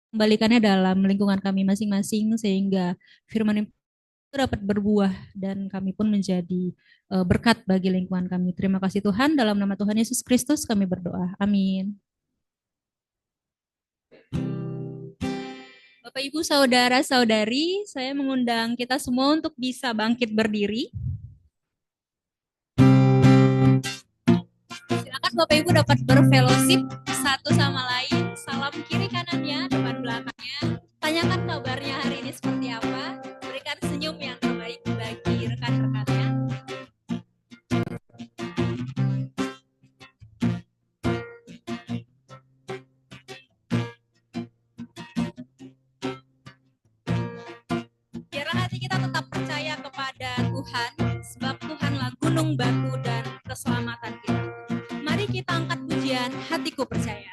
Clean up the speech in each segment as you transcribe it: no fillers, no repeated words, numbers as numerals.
kembalikannya dalam lingkungan kami masing-masing sehingga firman itu dapat berbuah dan kami pun menjadi berkat bagi lingkungan kami. Terima kasih Tuhan, dalam nama Tuhan Yesus Kristus kami berdoa. Amin. Bapak, Ibu, Saudara-saudari, saya mengundang kita semua untuk bisa bangkit berdiri. Silakan Bapak Ibu dapat berfellowship satu sama lain. Salam kiri kanannya, depan belakangnya. Tanyakan kabarnya hari ini seperti apa. Berikan senyum yang terbaik bagi rekan-rekannya. Biarlah hati kita tetap percaya kepada Tuhan, sebab Tuhanlah gunung batu dan keselamatan kita. Mari kita angkat pujian Hatiku Percaya.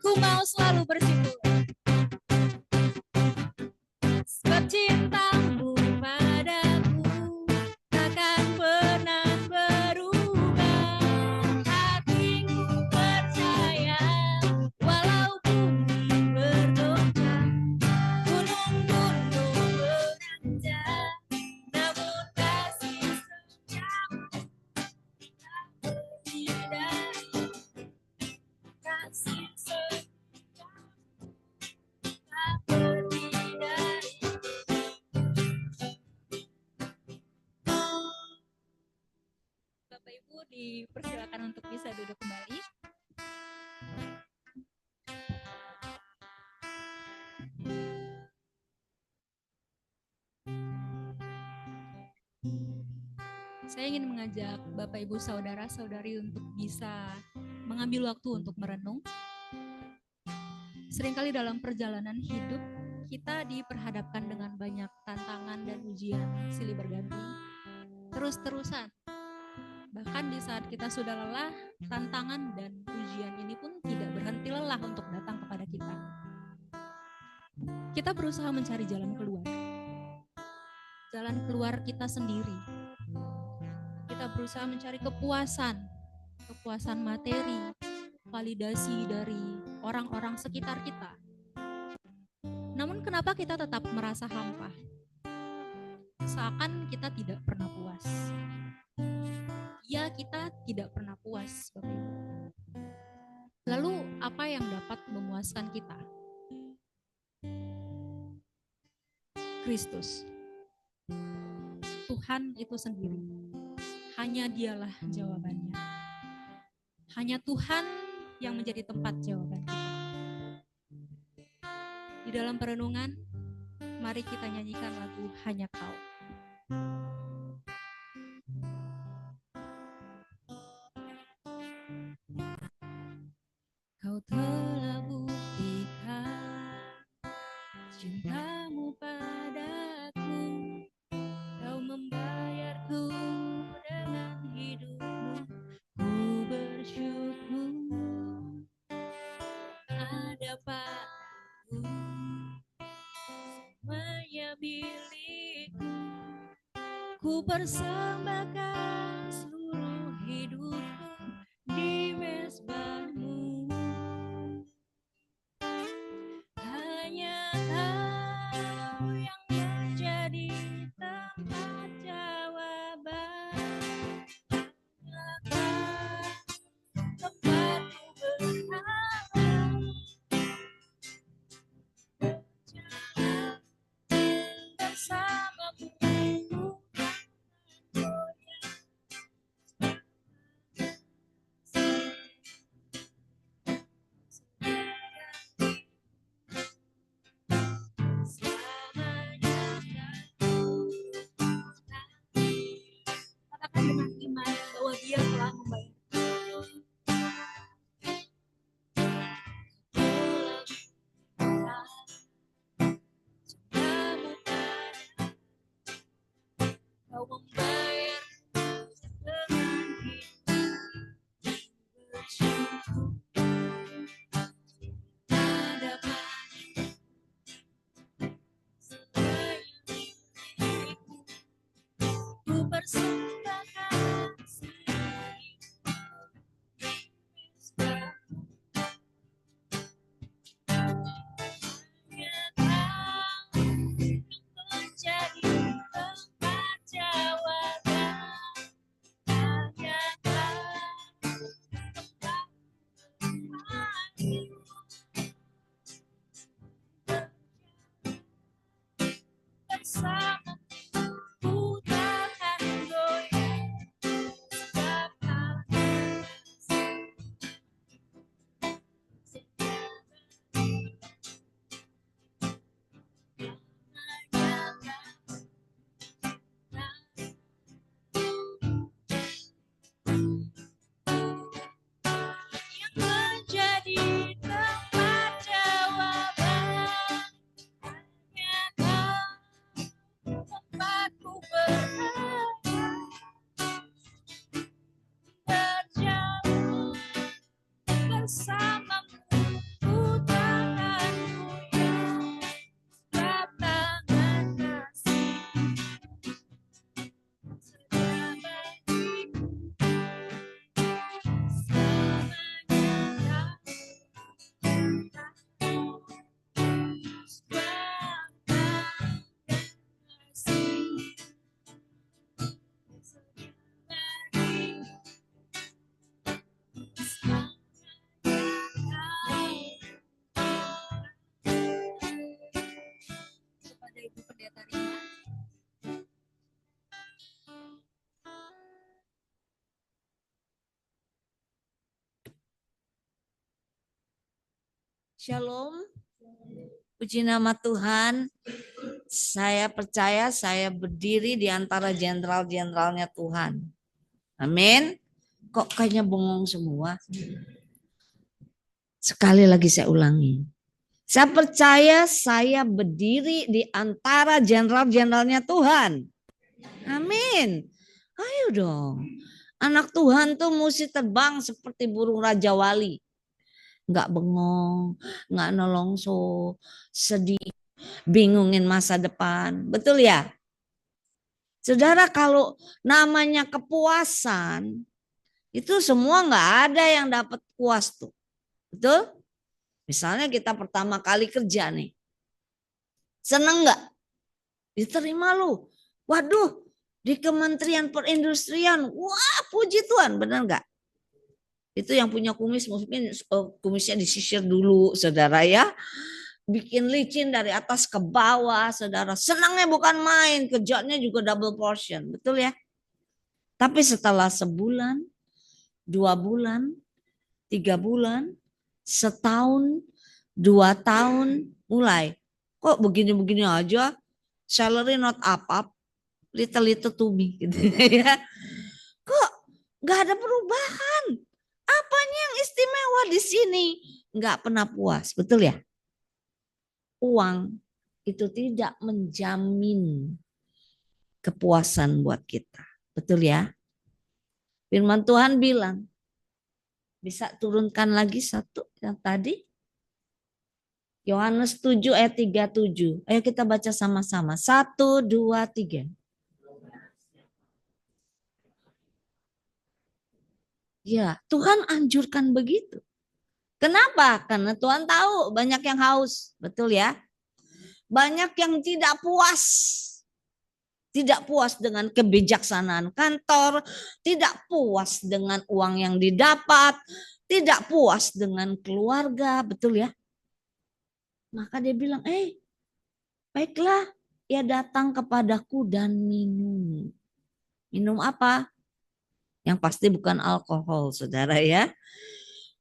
Ku mau selalu bersyukur sebab cintamu padaku takkan pernah berubah. Hatiku percaya walau bumi bergoncang, gunung-gunung beranjak, namun kasih setiamu tak berdiri. Kasih setiamu tak berdiri. Bapak Ibu dipersilakan untuk bisa duduk kembali. Saya ingin mengajak Bapak Ibu Saudara-saudari untuk bisa mengambil waktu untuk merenung. Seringkali dalam perjalanan hidup kita diperhadapkan dengan banyak tantangan dan ujian silih berganti terus-terusan. Bahkan di saat kita sudah lelah, tantangan dan ujian ini pun tidak berhenti lelah untuk datang kepada kita. Kita berusaha mencari jalan keluar kita sendiri. Kita berusaha mencari kepuasan materi, validasi dari orang-orang sekitar kita. Namun kenapa kita tetap merasa hampa? Seakan kita tidak pernah puas. Ya, kita tidak pernah puas, Bapak Ibu. Lalu apa yang dapat memuaskan kita? Kristus. Tuhan itu sendiri. hanya Dialah jawabannya. Hanya Tuhan yang menjadi tempat jawaban kita. Di dalam perenungan, mari kita nyanyikan lagu Hanya Kau. Kau telah buktikan cintamu padaku. Kau membayarku dengan hidupmu. Ku bersyukur ada padaku. Semuanya milikku. Ku persembahkan seluruh hidupku di mezbahmu. Hanya Kau yang menjadi tempat jawaban. Hanya Kau tempatku berharap. Berjalan bersamamu. Katakan dengan iman bahwa Dia telah membayar. Kau membayar dengan hidup. Bersyukur ada padamu. Ku persembahkan seluruh hidupku. Hanya Kau yang menjadi tempat jawaban. Hanya Kau tempat berhati. Bersamamu ku takkan goyah. Setiap yang menjadi tempat jawaban. Hanya Kau tempatku berharap. Berjalan bersamamu ku takkan goyah. Sebab tangan kasih setia bagiku. Selamanya Kau sebab tangan kasih setia bagiku. Kepada Ibu Pendeta Rina. Shalom, puji nama Tuhan. Saya percaya saya berdiri di antara jenderal-jenderalnya Tuhan. Amin. Kok kayaknya bengong semua? Sekali lagi saya ulangi. Saya percaya saya berdiri di antara jenderal-jenderalnya Tuhan. Amin. Ayo dong. Anak Tuhan tuh mesti terbang seperti burung Raja Wali. Nggak bengong, nggak nolongso, sedih, bingungin masa depan. Betul ya? Saudara, kalau namanya kepuasan, itu semua nggak ada yang dapat puas tuh. Betul? Misalnya kita pertama kali kerja nih. Seneng nggak? Diterima lu. Waduh, di Kementerian Perindustrian. Wah, puji Tuhan, benar nggak? Itu yang punya kumis mungkin kumisnya disisir dulu, saudara ya. Bikin licin dari atas ke bawah, saudara. Senangnya bukan main, kerjanya juga double portion, betul ya? Tapi setelah sebulan, 2 bulan, 3 bulan, setahun, 2 tahun, mulai. Kok begini-begini aja, salary not up, little to me gitu ya. Kok nggak ada perubahan? Apanya yang istimewa di sini? Nggak pernah puas, betul ya? Uang itu tidak menjamin kepuasan buat kita, betul ya? Firman Tuhan bilang, bisa turunkan lagi satu yang tadi? Yohanes 7 ayat 37. Ayo kita baca sama-sama. 1, 2, 3. Ya, Tuhan anjurkan begitu. Kenapa? Karena Tuhan tahu banyak yang haus. Betul ya? Banyak yang tidak puas. Tidak puas dengan kebijaksanaan kantor. Tidak puas dengan uang yang didapat. Tidak puas dengan keluarga. Betul ya? Maka dia bilang, baiklah, ia datang kepadaku dan minum. Minum apa? Yang pasti bukan alkohol, saudara ya.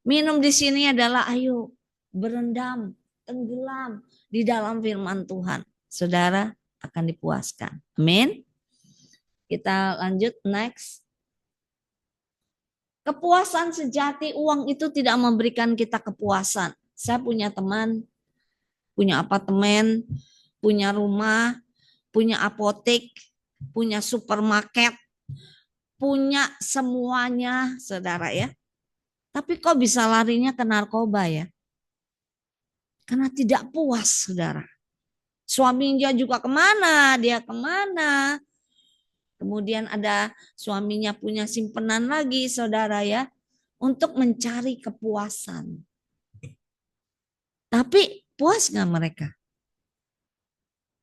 Minum di sini adalah ayo berendam, tenggelam di dalam firman Tuhan. Saudara akan dipuaskan. Amin. Kita lanjut next. Kepuasan sejati, uang itu tidak memberikan kita kepuasan. Saya punya teman, punya apartemen, punya rumah, punya apotek, punya supermarket, punya semuanya, saudara ya. Tapi kok bisa larinya ke narkoba ya? Karena tidak puas, saudara. Suaminya juga kemana, dia kemana. Kemudian ada suaminya punya simpenan lagi, saudara ya. Untuk mencari kepuasan. Tapi puas gak mereka?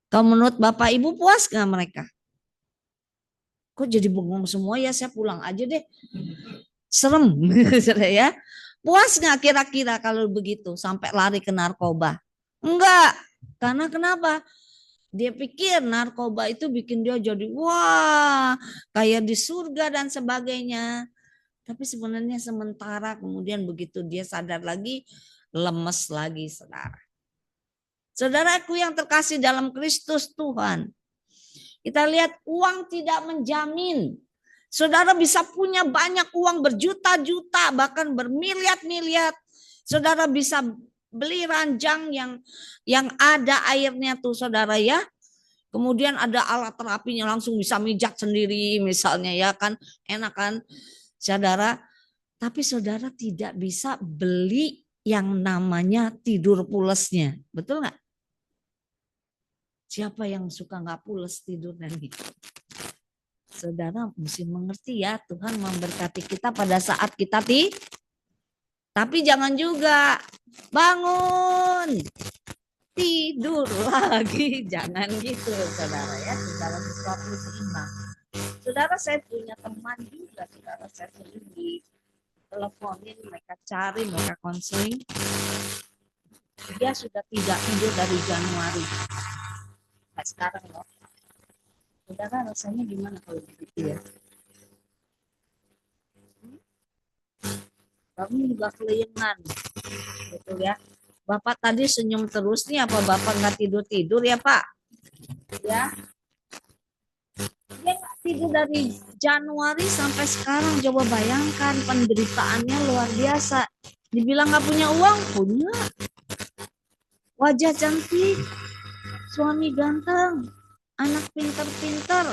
Kalau menurut Bapak Ibu puas gak mereka? Kok jadi bengong semua ya, saya pulang aja deh. Serem, ya. Puas gak kira-kira kalau begitu sampai lari ke narkoba? Enggak, karena kenapa? Dia pikir narkoba itu bikin dia jadi wah kayak di surga dan sebagainya. Tapi sebenarnya sementara, kemudian begitu dia sadar lagi, lemes lagi, saudara. Saudaraku yang terkasih dalam Kristus Tuhan. Kita lihat uang tidak menjamin. Saudara bisa punya banyak uang berjuta-juta, bahkan bermiliar-miliar. Saudara bisa beli ranjang yang ada airnya tuh, saudara ya. Kemudian ada alat terapinya, langsung bisa mijat sendiri misalnya ya kan, enak kan saudara. Tapi saudara tidak bisa beli yang namanya tidur pulesnya, betul nggak? Siapa yang suka nggak pules tidur nanti? Saudara mesti mengerti ya, Tuhan memberkati kita pada saat kita tapi jangan juga bangun tidur lagi, jangan gitu saudara ya, dalam sesuatu seimbang. Saudara, saya punya teman juga, saudara, saya sering di teleponin, mereka cari, mereka konseling. Dia sudah tidak tidur dari Januari. Nah, sekarang loh. Saudara, rasanya gimana kalau begitu ya? Kami juga kelayangan, gitu ya. Bapak tadi senyum terus nih, apa Bapak nggak tidur-tidur ya Pak? Ya, dia nggak tidur dari Januari sampai sekarang. Coba bayangkan penderitaannya luar biasa. Dibilang nggak punya uang, punya. Wajah cantik, suami ganteng, anak pinter-pinter,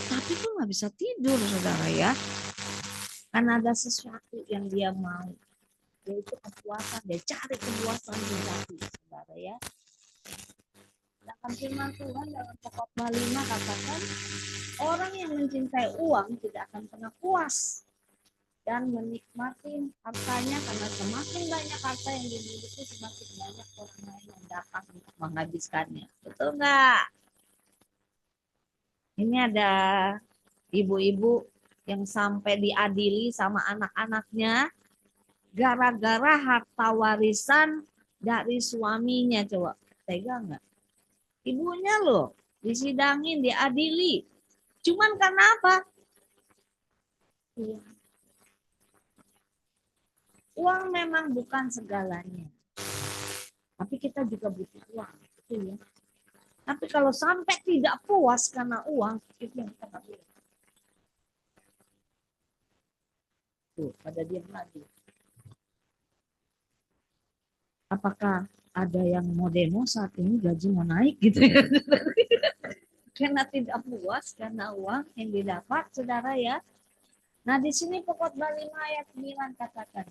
tapi kok nggak bisa tidur, saudara ya. Karena ada sesuatu yang dia mau, yaitu kepuasan. Dia cari kepuasan sejati, saudara ya. Dalam firman Tuhan dalam Pokotbah 5 katakan, orang yang mencintai uang tidak akan pernah puas dan menikmati hartanya, karena semakin banyak harta yang dimiliki, semakin banyak orang lain yang datang untuk menghabiskannya. Betul nggak? Ini ada ibu-ibu yang sampai diadili sama anak-anaknya gara-gara harta warisan dari suaminya. Coba tega nggak? Ibunya loh disidangin, diadili. Cuman karena apa? uang. Uang memang bukan segalanya. Tapi kita juga butuh uang. Betul ya. Tapi kalau sampai tidak puas karena uang, itu yang kita nggak boleh. Tuh, pada diam lagi. Apakah ada yang mau demo saat ini gaji mau naik gitu ya? Karena tidak puas karena uang yang didapat, saudara ya. Nah di sini Pengkhotbah 5 ayat 9 katakan,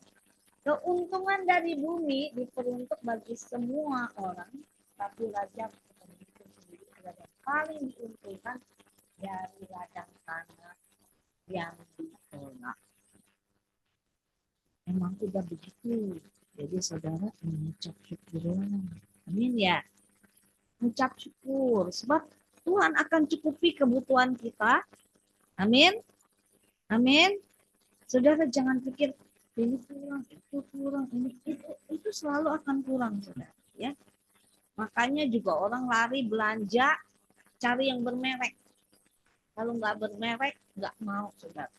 keuntungan dari bumi diperuntuk bagi semua orang, tapi raja itu sendiri adalah yang paling diuntungkan dari ladang tanah yang ditolak. Memang tidak begitu. Jadi saudara mengucap syukur. Amin ya. Mengucap syukur. Sebab Tuhan akan cukupi kebutuhan kita. Amin. Amin. Saudara jangan pikir ini kurang, itu kurang, ini itu selalu akan kurang, saudara. Ya. Makanya juga orang lari belanja cari yang bermerek. Kalau nggak bermerek nggak mau, saudara.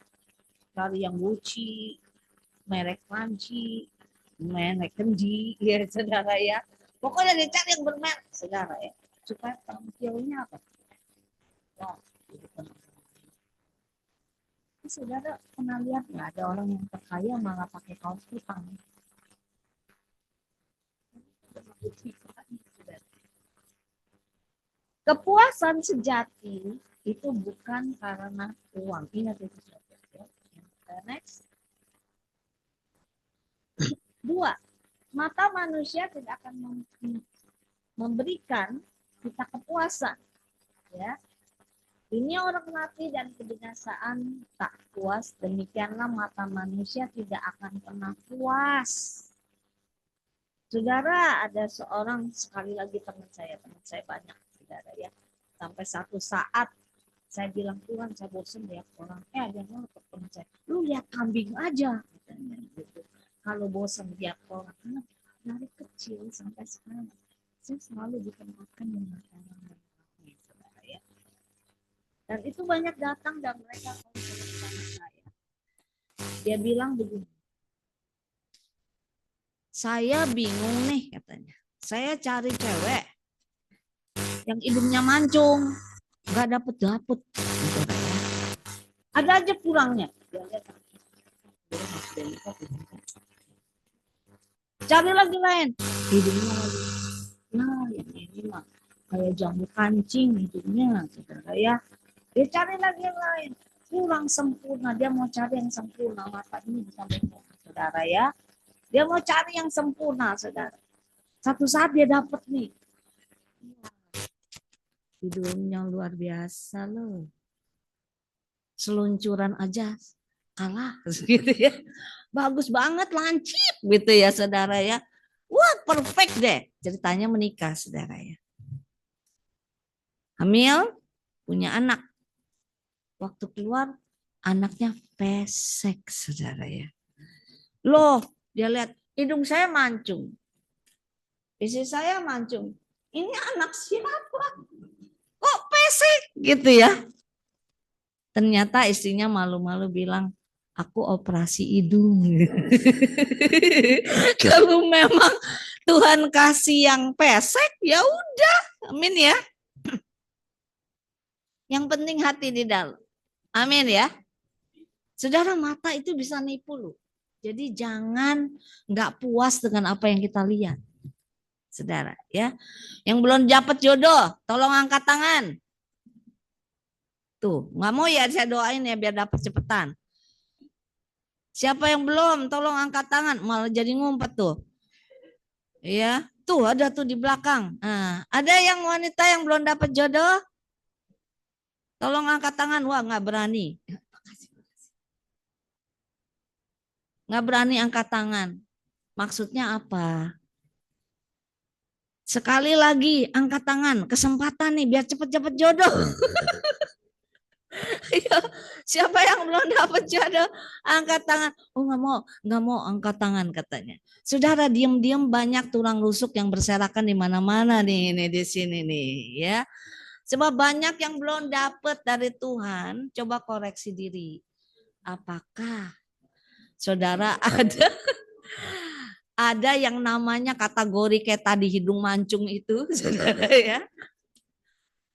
Cari yang Gucci, merek panci, merek kendi, ya saudara ya. Pokoknya dia cari yang bermerek, saudara ya. Supaya tampilnya apa? Wah, saudara pernah lihat nggak ada orang yang terkaya malah pakai kaos kutang? Kepuasan sejati itu bukan karena uang. Ingat itu saudara. Next. 2. Mata manusia tidak akan memberikan kita kepuasan. Ya. Ini orang mati dan kebinasaan tak puas. Demikianlah mata manusia tidak akan pernah puas. Saudara, ada seorang, sekali lagi teman saya banyak, saudara ya. Sampai satu saat saya bilang, Tuhan saya bosan lihat orang. Ada yang teman saya, lu lihat kambing aja. Gitu. Kalau bosan lihat orang, karena dari kecil sampai sekarang, saya selalu dipermakan dengan makanan. Saudara ya. Dan itu banyak datang dan mereka konsul sama saya. Dia bilang begini, saya bingung nih katanya. Saya cari cewek yang hidungnya mancung, nggak dapet. Ada aja kurangnya. Cari lagi lain, hidungnya lagi. Nah, yang ini mah kayak jambu kancing hidungnya, saudara ya. Dia cari lagi yang lain, kurang sempurna. Dia mau cari yang sempurna, mata ini bisa bengkok, saudara ya. Dia mau cari yang sempurna, saudara. Satu saat dia dapat nih, hidungnya luar biasa loh. Seluncuran aja kalah, gitu ya. Bagus banget, lancip, gitu ya, saudara ya. Wah, perfect deh. Ceritanya menikah, saudara ya. Hamil, punya anak. Waktu keluar, anaknya pesek, saudara ya. Loh, dia lihat, hidung saya mancung. Istri saya mancung. Ini anak siapa? Kok pesek? Gitu ya. Ternyata istrinya malu-malu bilang, aku operasi hidung. Kalau memang Tuhan kasih yang pesek, ya udah. Amin ya. Yang penting hati di dalam. Amin ya. Saudara, mata itu bisa nipu loh. Jadi jangan nggak puas dengan apa yang kita lihat. Saudara ya. Yang belum dapat jodoh, tolong angkat tangan. Tuh, nggak mau ya saya doain ya biar dapat cepetan. Siapa yang belum, tolong angkat tangan. Malah jadi ngumpet tuh. Iya, tuh ada tuh di belakang. Nah, ada yang wanita yang belum dapat jodoh? Tolong angkat tangan. Wah, nggak berani. Nggak berani angkat tangan. Maksudnya apa? Sekali lagi angkat tangan. Kesempatan nih biar cepet-cepet jodoh. Siapa yang belum dapat jodoh? Angkat tangan. Oh, nggak mau angkat tangan katanya. Saudara, diam-diam banyak tulang rusuk yang berserakan di mana-mana nih, ini di sini nih, ya. Sebab banyak yang belum dapat dari Tuhan, coba koreksi diri. Apakah saudara ada yang namanya kategori kayak tadi hidung mancung itu, saudara ya?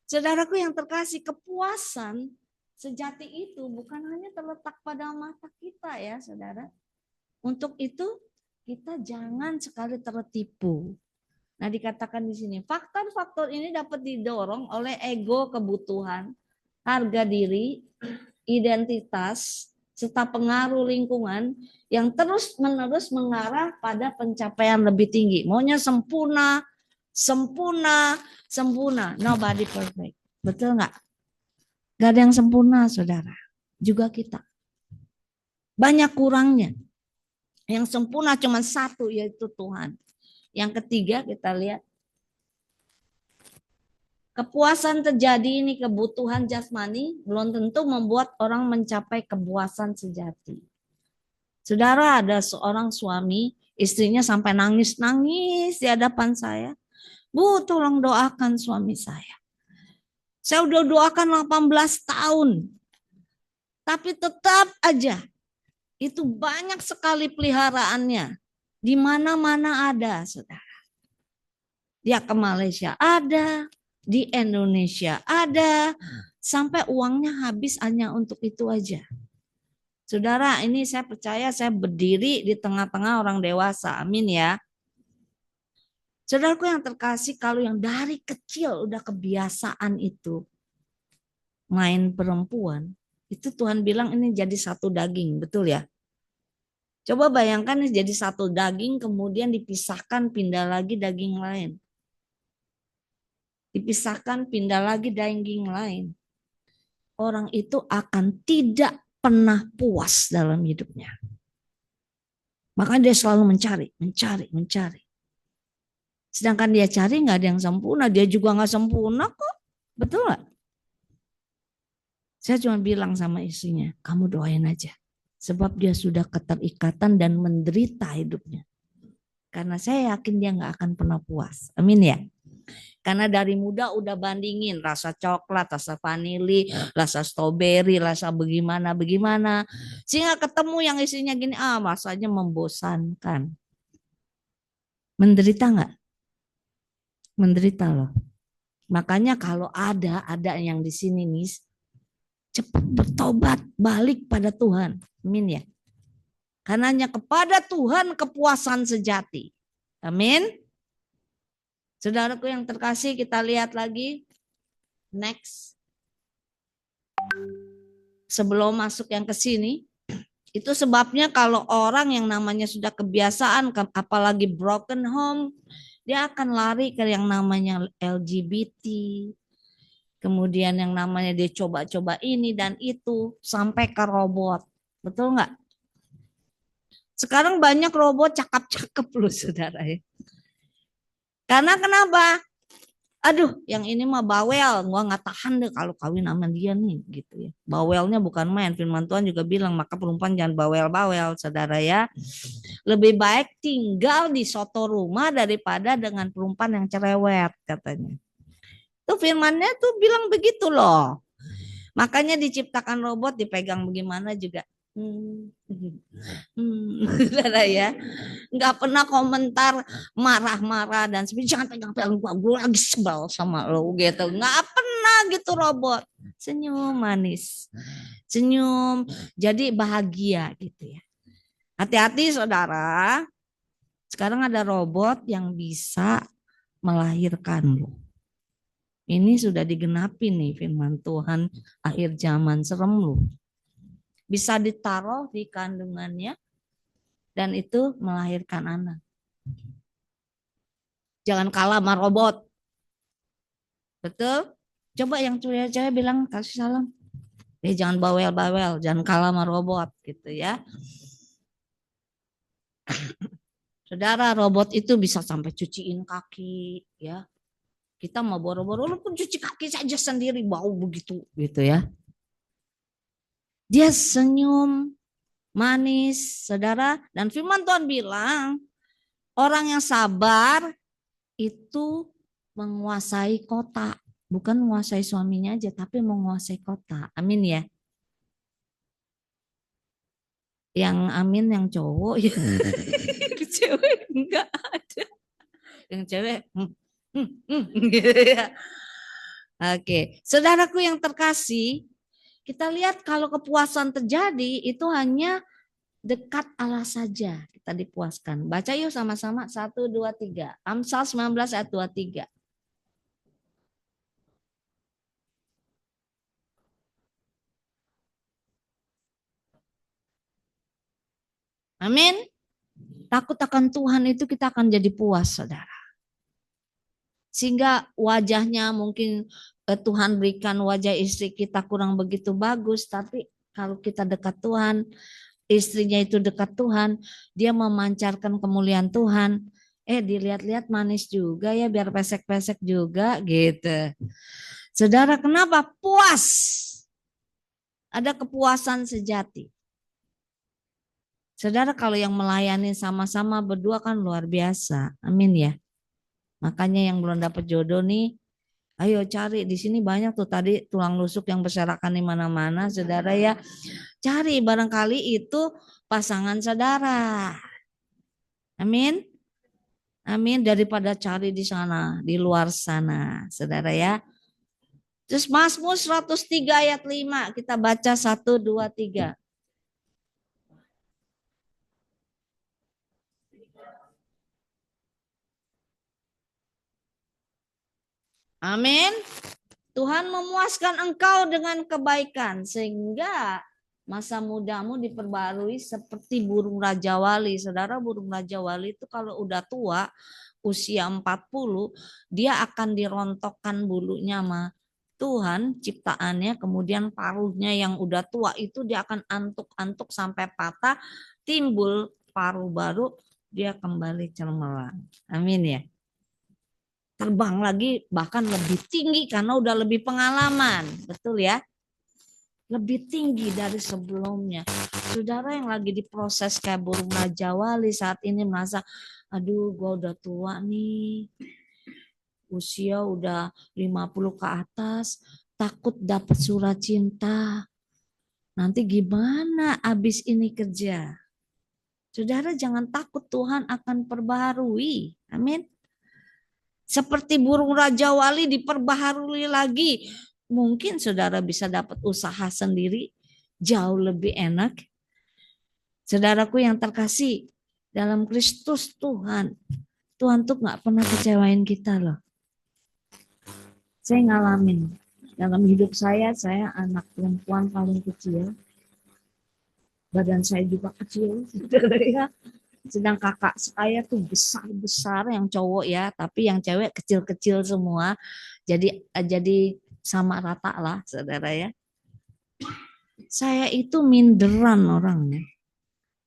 Saudaraku yang terkasih, kepuasan sejati itu bukan hanya terletak pada mata kita ya, saudara. Untuk itu kita jangan sekali tertipu. Nah, dikatakan di sini, faktor-faktor ini dapat didorong oleh ego, kebutuhan, harga diri, identitas, serta pengaruh lingkungan yang terus-menerus mengarah pada pencapaian lebih tinggi. Maunya sempurna, sempurna, sempurna. Nobody perfect. Betul nggak? Gak ada yang sempurna, saudara. Juga kita. Banyak kurangnya. Yang sempurna cuma satu, yaitu Tuhan. Yang ketiga kita lihat. Kepuasan terjadi ini kebutuhan jasmani belum tentu membuat orang mencapai kepuasan sejati. Saudara, ada seorang suami, istrinya sampai nangis-nangis di hadapan saya. Bu, tolong doakan suami saya. Saya udah doakan 18 tahun. Tapi tetap aja itu banyak sekali peliharaannya. Di mana-mana ada, saudara. Dia ke Malaysia ada, di Indonesia ada, sampai uangnya habis hanya untuk itu aja. Saudara, ini saya percaya saya berdiri di tengah-tengah orang dewasa. Amin ya. Saudaraku yang terkasih, kalau yang dari kecil udah kebiasaan itu main perempuan, itu Tuhan bilang ini jadi satu daging, betul ya? Coba bayangkan ini jadi satu daging, kemudian dipisahkan, pindah lagi daging lain. Dipisahkan, pindah lagi daging lain. Orang itu akan tidak pernah puas dalam hidupnya. Makanya dia selalu mencari. Sedangkan dia cari nggak ada yang sempurna, dia juga nggak sempurna kok. Betul nggak? Saya cuma bilang sama istrinya, kamu doain aja. Sebab dia sudah keterikatan dan menderita hidupnya. Karena saya yakin dia nggak akan pernah puas. Amin ya. Karena dari muda udah bandingin rasa coklat, rasa vanili, rasa stroberi, rasa bagaimana. Sehingga ketemu yang isinya gini, rasanya membosankan. Menderita nggak? Menderita loh. Makanya kalau ada yang di sini nih, cepat bertobat, balik pada Tuhan. Amin ya. Karena hanya kepada Tuhan kepuasan sejati. Amin. Saudaraku yang terkasih, kita lihat lagi. Next. Sebelum masuk yang ke sini, itu sebabnya kalau orang yang namanya sudah kebiasaan, apalagi broken home, dia akan lari ke yang namanya LGBT. Kemudian yang namanya dia coba-coba ini dan itu, sampai ke robot. Betul nggak? Sekarang banyak robot cakep-cakep loh, saudara ya. Karena kenapa? Aduh, yang ini mah bawel, gua nggak tahan deh kalau kawin sama dia nih, gitu ya. Bawelnya bukan main. Firman Tuhan juga bilang, maka perempuan jangan bawel-bawel, saudara ya. Lebih baik tinggal di soto rumah daripada dengan perempuan yang cerewet, katanya. Tuh firmannya tuh bilang begitu loh. Makanya diciptakan robot dipegang bagaimana juga. Saudara ya, nggak pernah komentar marah-marah dan sebagainya, jangan pegang-pegang gue lagi sebel sama lo gitu, nggak pernah gitu robot. Senyum manis, senyum, jadi bahagia gitu ya. Hati-hati saudara, sekarang ada robot yang bisa melahirkan lo. Ini sudah digenapi nih firman Tuhan akhir zaman, serem lo. Bisa ditaruh di kandungannya dan itu melahirkan anak. Jangan kalah sama robot. Betul? Coba yang cewek-cewek bilang kasih salam. Jangan bawel-bawel, jangan kalah sama robot gitu ya. Saudara, robot itu bisa sampai cuciin kaki ya. Kita mau boro-boro lu pun cuci kaki saja sendiri, bau begitu gitu ya. Dia senyum manis, saudara. Dan firman Tuhan bilang, orang yang sabar itu menguasai kota. Bukan menguasai suaminya aja, tapi menguasai kota. Amin ya. Yang amin yang cowok ya. Yang cewek enggak ada. Yang cewek gitu ya. Oke, saudaraku yang terkasih, kita lihat kalau kepuasan terjadi itu hanya dekat Allah saja kita dipuaskan. Baca yuk sama-sama 1, 2, 3. Amsal 19 ayat 23. Amin. Takut akan Tuhan itu kita akan jadi puas, saudara. Sehingga wajahnya mungkin Tuhan berikan wajah istri kita kurang begitu bagus, tapi kalau kita dekat Tuhan, istrinya itu dekat Tuhan, dia memancarkan kemuliaan Tuhan. Dilihat-lihat manis juga ya, biar pesek-pesek juga gitu. Saudara, kenapa puas? Ada kepuasan sejati. Saudara, kalau yang melayani sama-sama berdua kan luar biasa. Amin ya. Makanya yang belum dapat jodoh nih, ayo cari, di sini banyak tuh tadi tulang rusuk yang berserakan di mana-mana, saudara ya. Cari, barangkali itu pasangan saudara. Amin. Amin, daripada cari di sana, di luar sana, saudara ya. Terus Mazmur 103 ayat 5, kita baca 1, 2, 3. Amin. Tuhan memuaskan engkau dengan kebaikan sehingga masa mudamu diperbarui seperti burung Raja Wali. Saudara, burung Raja Wali itu kalau udah tua, usia 40, dia akan dirontokkan bulunya sama Tuhan ciptaannya, kemudian paruhnya yang udah tua itu dia akan antuk-antuk sampai patah, timbul paruh baru, dia kembali cemerlang. Amin ya. Terbang lagi bahkan lebih tinggi karena udah lebih pengalaman, betul ya? Lebih tinggi dari sebelumnya. Saudara yang lagi diproses kayak burung Raja Wali saat ini merasa, aduh gua udah tua nih, usia udah 50 ke atas, takut dapat surat cinta. Nanti gimana abis ini kerja? Saudara jangan takut, Tuhan akan perbaharui. Amin. Seperti burung Raja Wali diperbaharui lagi. Mungkin saudara bisa dapat usaha sendiri jauh lebih enak. Saudaraku yang terkasih dalam Kristus Tuhan. Tuhan tuh gak pernah kecewain kita loh. Saya ngalamin. Dalam hidup saya anak perempuan paling kecil. Badan saya juga kecil. Sedang kakak saya tuh besar-besar yang cowok ya, tapi yang cewek kecil-kecil semua. Jadi sama rata lah, saudara ya. Saya itu minderan orangnya.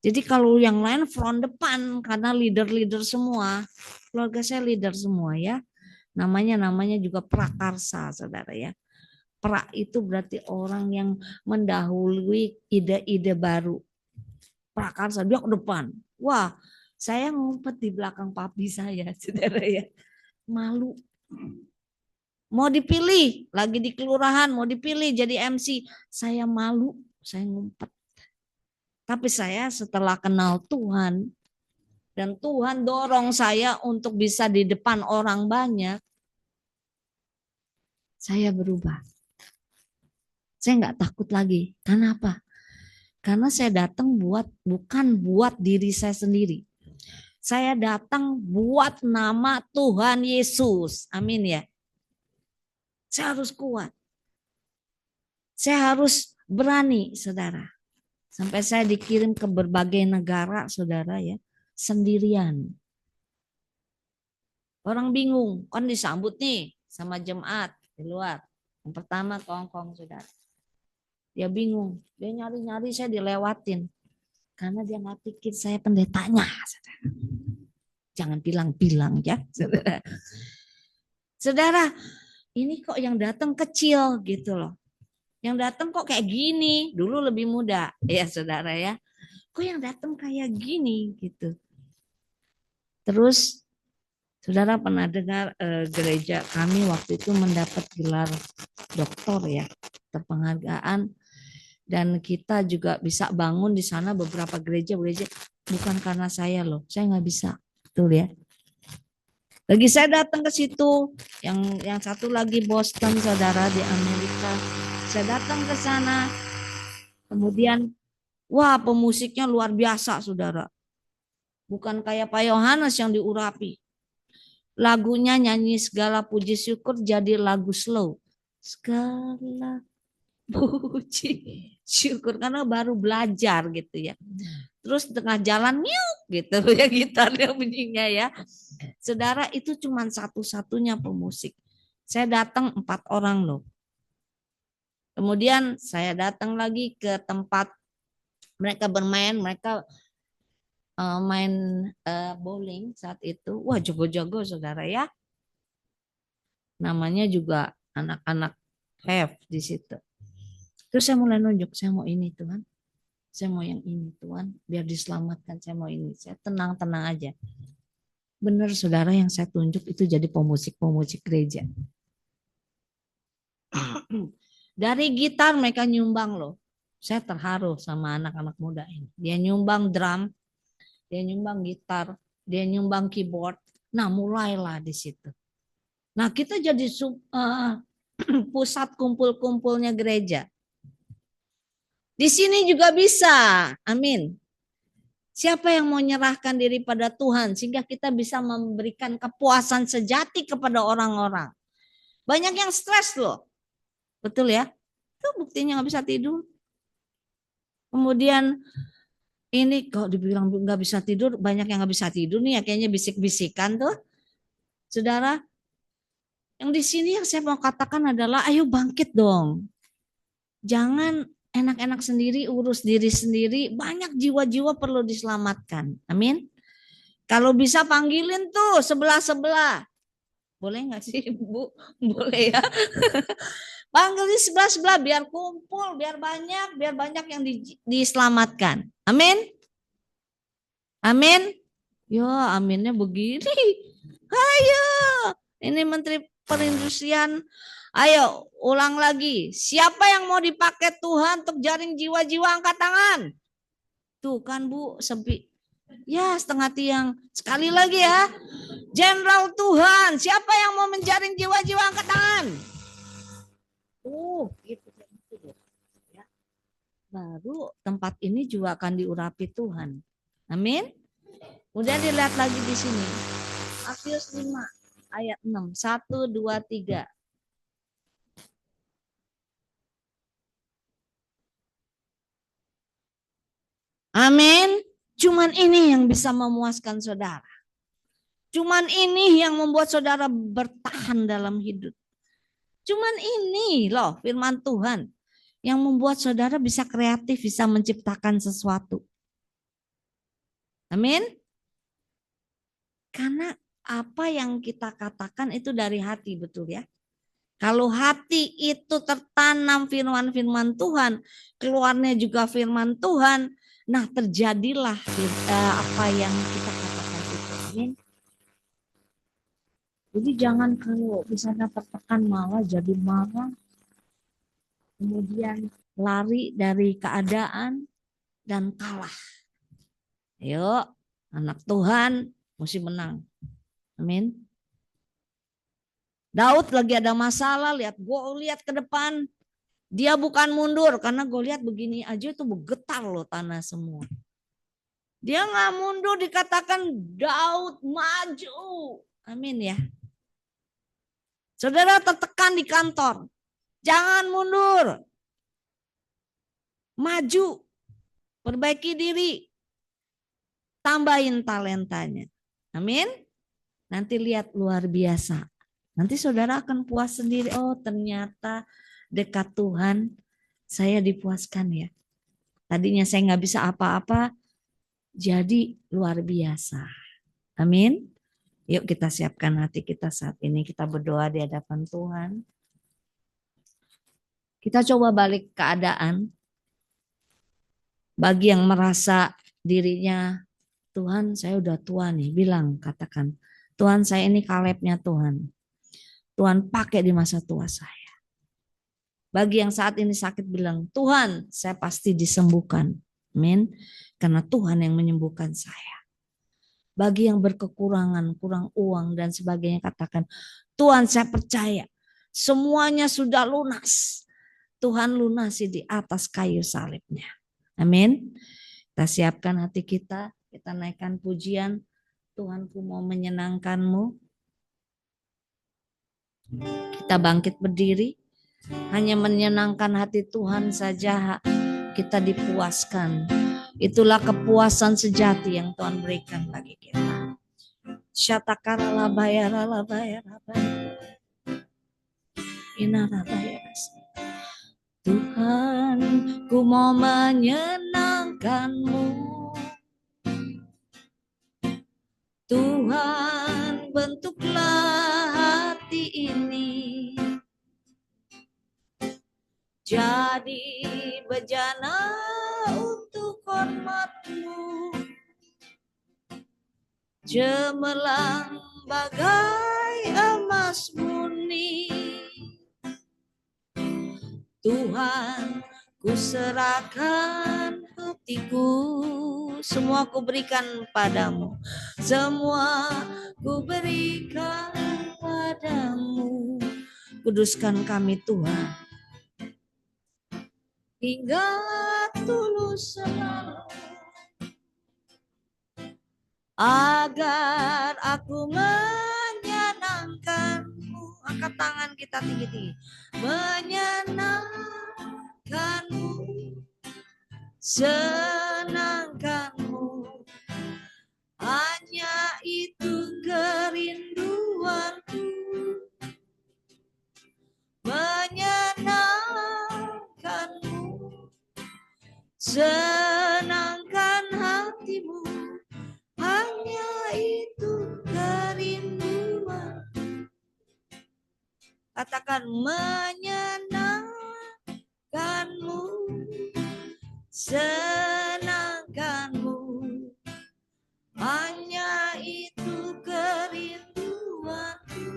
Jadi kalau yang lain front depan karena leader-leader semua. Keluarga saya leader semua ya. Namanya juga prakarsa, saudara ya. Pra itu berarti orang yang mendahului ide-ide baru. Prakarsa, dia ke depan. Wah, saya ngumpet di belakang papi saya, saudara ya. Malu. Mau dipilih, lagi di kelurahan, mau dipilih jadi MC. Saya malu, saya ngumpet. Tapi saya setelah kenal Tuhan, dan Tuhan dorong saya untuk bisa di depan orang banyak, saya berubah. Saya nggak takut lagi. Kenapa? Karena saya datang bukan buat diri saya sendiri. Saya datang buat nama Tuhan Yesus. Amin ya. Saya harus kuat. Saya harus berani, saudara. Sampai saya dikirim ke berbagai negara, saudara ya. Sendirian. Orang bingung, kan disambut nih sama jemaat di luar. Yang pertama ke Hongkong, saudara. Dia bingung, dia nyari-nyari, saya dilewatin. Karena dia nggak pikir saya pendetanya, saudara. Jangan bilang-bilang ya, saudara. Saudara, ini kok yang datang kecil gitu loh. Yang datang kok kayak gini, dulu lebih muda ya saudara ya. Kok yang datang kayak gini gitu. Terus saudara pernah dengar gereja kami waktu itu mendapat gelar doktor ya, terpenghargaan Dan kita juga bisa bangun di sana beberapa gereja-gereja. Bukan karena saya loh, saya nggak bisa. Betul ya. Lagi saya datang ke situ, yang satu lagi Boston, saudara, di Amerika. Saya datang ke sana, kemudian wah pemusiknya luar biasa, saudara. Bukan kayak Pak Yohanes yang diurapi. Lagunya nyanyi segala puji syukur jadi lagu slow. Segala puji syukur karena baru belajar gitu ya. Terus tengah jalan nyuk gitu ya gitarnya bunyinya ya. Saudara itu cuma satu-satunya pemusik. Saya datang 4 orang loh. Kemudian saya datang lagi ke tempat mereka bermain, mereka main bowling saat itu. Wah jago-jago saudara ya. Namanya juga anak-anak have di situ. Terus saya mulai nunjuk, saya mau ini Tuhan. Saya mau yang ini Tuhan, biar diselamatkan saya mau ini. Saya tenang-tenang aja. Benar saudara yang saya tunjuk itu jadi pemusik-pemusik gereja. Dari gitar mereka nyumbang loh. Saya terharu sama anak-anak muda ini. Dia nyumbang drum, dia nyumbang gitar, dia nyumbang keyboard. Nah mulailah di situ. Nah kita jadi pusat kumpul-kumpulnya gereja. Di sini juga bisa, amin. Siapa yang mau menyerahkan diri pada Tuhan sehingga kita bisa memberikan kepuasan sejati kepada orang-orang. Banyak yang stres loh, betul ya? Itu buktinya nggak bisa tidur. Kemudian ini kok dibilang nggak bisa tidur, banyak yang nggak bisa tidur nih ya kayaknya bisik-bisikan tuh. Saudara, yang di sini yang saya mau katakan adalah ayo bangkit dong. Jangan enak-enak sendiri, urus diri sendiri. Banyak jiwa-jiwa perlu diselamatkan. Amin. Kalau bisa panggilin tuh sebelah-sebelah. Boleh nggak sih Bu? Boleh ya. Panggilin sebelah-sebelah biar kumpul, biar banyak yang diselamatkan. Amin. Amin. Ya aminnya begini. Ayo. Ini Menteri Perindustrian. Ayo ulang lagi. Siapa yang mau dipakai Tuhan untuk jaring jiwa-jiwa angkat tangan? Tuh kan Bu sepi. Ya setengah tiang. Sekali lagi ya. Jenderal Tuhan. Siapa yang mau menjaring jiwa-jiwa angkat tangan? Gitu. Ya. Baru tempat ini juga akan diurapi Tuhan. Amin. Kemudian dilihat lagi di sini. Matius 5 ayat 6. 1, 2, 3. Amin. Cuman ini yang bisa memuaskan saudara. Cuman ini yang membuat saudara bertahan dalam hidup. Cuman ini loh firman Tuhan yang membuat saudara bisa kreatif, bisa menciptakan sesuatu. Amin. Karena apa yang kita katakan itu dari hati, betul ya. Kalau hati itu tertanam firman-firman Tuhan, keluarnya juga firman Tuhan, nah terjadilah apa yang kita katakan itu. Amin. Jadi jangan kalau misalnya tertekan malah jadi marah, kemudian lari dari keadaan dan kalah. Ayo, anak Tuhan mesti menang. Amin. Daud lagi ada masalah, lihat ke depan. Dia bukan mundur karena Goliat begini aja itu bergetar loh tanah semua. Dia nggak mundur, dikatakan Daud maju. Amin ya. Saudara tertekan di kantor. Jangan mundur. Maju. Perbaiki diri. Tambahin talentanya. Amin. Nanti lihat luar biasa. Nanti saudara akan puas sendiri. Oh ternyata dekat Tuhan saya dipuaskan ya. Tadinya saya nggak bisa apa-apa. Jadi luar biasa. Amin. Yuk kita siapkan hati kita saat ini. Kita berdoa di hadapan Tuhan. Kita coba balik keadaan. Bagi yang merasa dirinya, Tuhan saya udah tua nih. Bilang, katakan, Tuhan saya ini Kalebnya Tuhan. Tuhan pakai di masa tua saya. Bagi yang saat ini sakit bilang, Tuhan saya pasti disembuhkan. Amin. Karena Tuhan yang menyembuhkan saya. Bagi yang berkekurangan, kurang uang dan sebagainya, katakan, Tuhan saya percaya semuanya sudah lunas. Tuhan lunasi di atas kayu salibnya. Amin. Kita siapkan hati kita naikkan pujian. Tuhanku mau menyenangkanmu. Kita bangkit berdiri. Hanya menyenangkan hati Tuhan saja kita dipuaskan. Itulah kepuasan sejati yang Tuhan berikan bagi kita. Syatakara labayara labayara inarabayara. Tuhan, ku mau menyenangkanmu. Tuhan, bentuklah hati ini jadi bejana untuk hormat-Mu, cemerlang bagai emas murni. Tuhan, ku serahkan hatiku, semua ku berikan padamu, semua ku berikan padamu. Kuduskan kami Tuhan, hingga tulus selalu, agar aku menyenangkanmu. Angkat tangan kita tinggi-tinggi. Menyenangkanmu, senangkanmu, hanya itu kerinduanku. Menyenangkanmu, senangkan hatimu, hanya itu kerinduanku. Katakan menyenangkanmu, senangkanmu, hanya itu kerinduanku.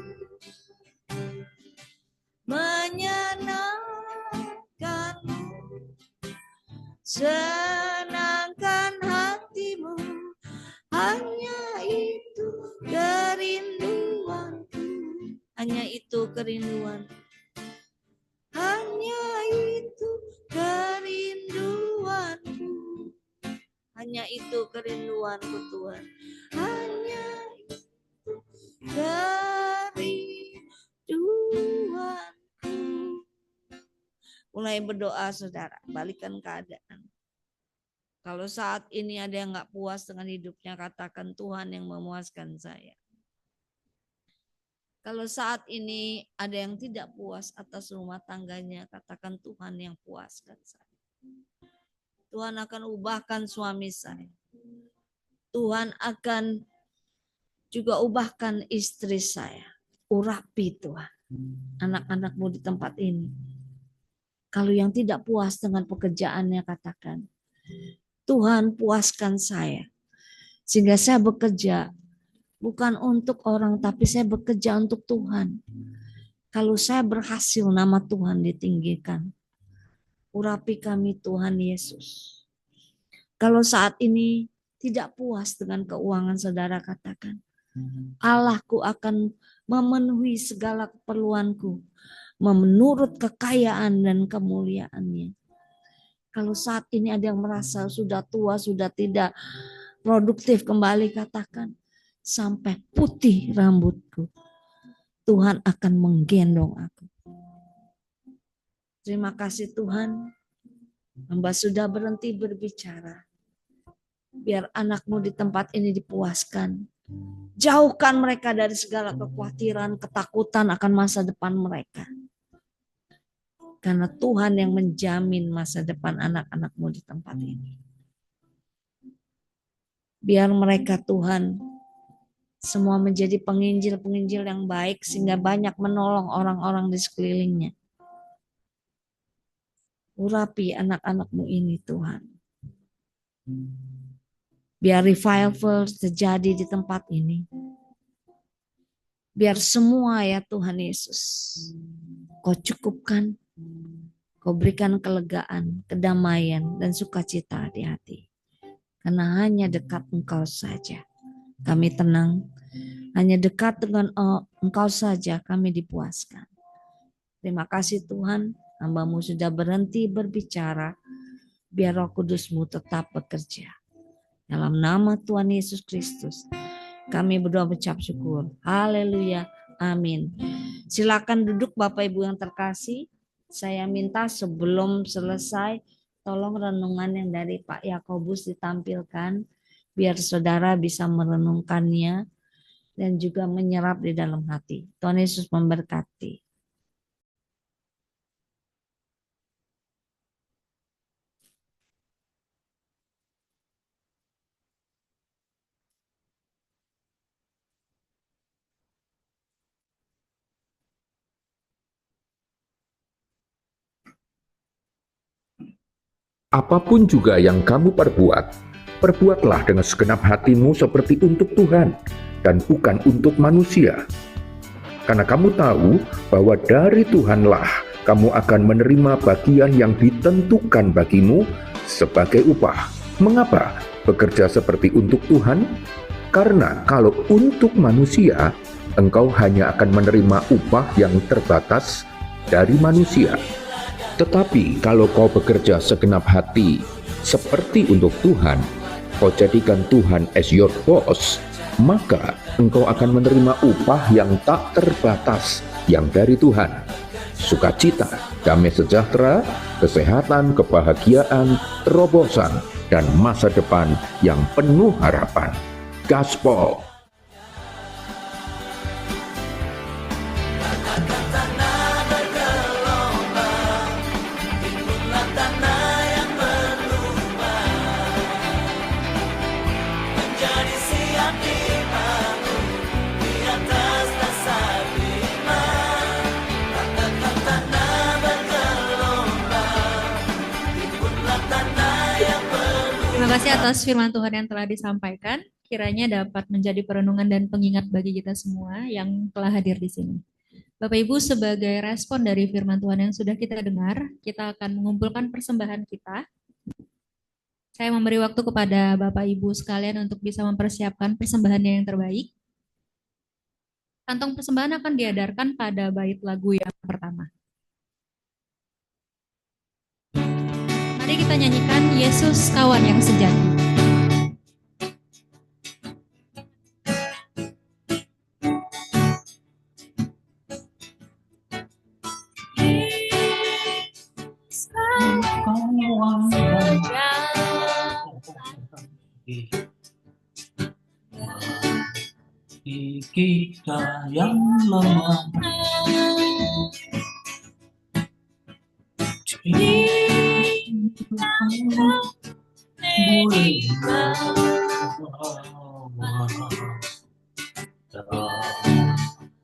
Menyenangkanmu, senangkan hatimu, hanya itu kerinduanku. Hanya itu kerinduan. Hanya itu kerinduanku. Hanya itu kerinduanku Tuhan. Hanya itu kerinduanku. Mulai berdoa saudara, balikan keadaan. Kalau saat ini ada yang gak puas dengan hidupnya, katakan Tuhan yang memuaskan saya. Kalau saat ini ada yang tidak puas atas rumah tangganya, katakan Tuhan yang puaskan saya. Tuhan akan ubahkan suami saya. Tuhan akan juga ubahkan istri saya. Urapi Tuhan anak-anakmu di tempat ini. Kalau yang tidak puas dengan pekerjaannya, katakan Tuhan puaskan saya. Sehingga saya bekerja bukan untuk orang, tapi saya bekerja untuk Tuhan. Kalau saya berhasil, nama Tuhan ditinggikan. Urapi kami Tuhan Yesus. Kalau saat ini tidak puas dengan keuangan saudara, katakan Allahku akan memenuhi segala keperluanku menurut kekayaan dan kemuliaannya. Kalau saat ini ada yang merasa sudah tua, sudah tidak produktif kembali, katakan sampai putih rambutku, Tuhan akan menggendong aku. Terima kasih Tuhan, hamba sudah berhenti berbicara. Biar anakmu di tempat ini dipuaskan. Jauhkan mereka dari segala kekhawatiran, ketakutan akan masa depan mereka. Karena Tuhan yang menjamin masa depan anak-anakmu di tempat ini. Biar mereka Tuhan semua menjadi penginjil-penginjil yang baik sehingga banyak menolong orang-orang di sekelilingnya. Urapi anak-anakmu ini Tuhan. Biar revival terjadi di tempat ini. Biar semua ya Tuhan Yesus, Kau cukupkan Kau berikan kelegaan, kedamaian, dan sukacita di hati. Karena hanya dekat Engkau saja kami tenang, hanya dekat dengan Engkau saja kami dipuaskan. Terima kasih Tuhan, hamba-Mu sudah berhenti berbicara, biar Roh Kudus-Mu tetap bekerja. Dalam nama Tuhan Yesus Kristus, kami berdoa mengucap syukur. Haleluya, amin. Silakan duduk Bapak Ibu yang terkasih. Saya minta sebelum selesai, tolong renungan yang dari Pak Yakobus ditampilkan, biar saudara bisa merenungkannya dan juga menyerap di dalam hati. Tuhan Yesus memberkati. Apapun juga yang kamu perbuat, perbuatlah dengan segenap hatimu seperti untuk Tuhan dan bukan untuk manusia. Karena kamu tahu bahwa dari Tuhanlah kamu akan menerima bagian yang ditentukan bagimu sebagai upah. Mengapa bekerja seperti untuk Tuhan? Karena kalau untuk manusia, engkau hanya akan menerima upah yang terbatas dari manusia. Tetapi kalau kau bekerja segenap hati seperti untuk Tuhan, kau jadikan Tuhan as your boss, maka engkau akan menerima upah yang tak terbatas yang dari Tuhan. Sukacita, damai sejahtera, kesehatan, kebahagiaan, terobosan, dan masa depan yang penuh harapan. Gaspol. Terima kasih atas firman Tuhan yang telah disampaikan. Kiranya dapat menjadi perenungan dan pengingat bagi kita semua yang telah hadir di sini. Bapak Ibu, sebagai respon dari firman Tuhan yang sudah kita dengar, kita akan mengumpulkan persembahan kita. Saya memberi waktu kepada Bapak Ibu sekalian untuk bisa mempersiapkan persembahannya yang terbaik. Kantong persembahan akan diedarkan pada bait lagu yang pertama. Mari kita nyanyikan Yesus Kawan yang Sejati. Kita yang lemah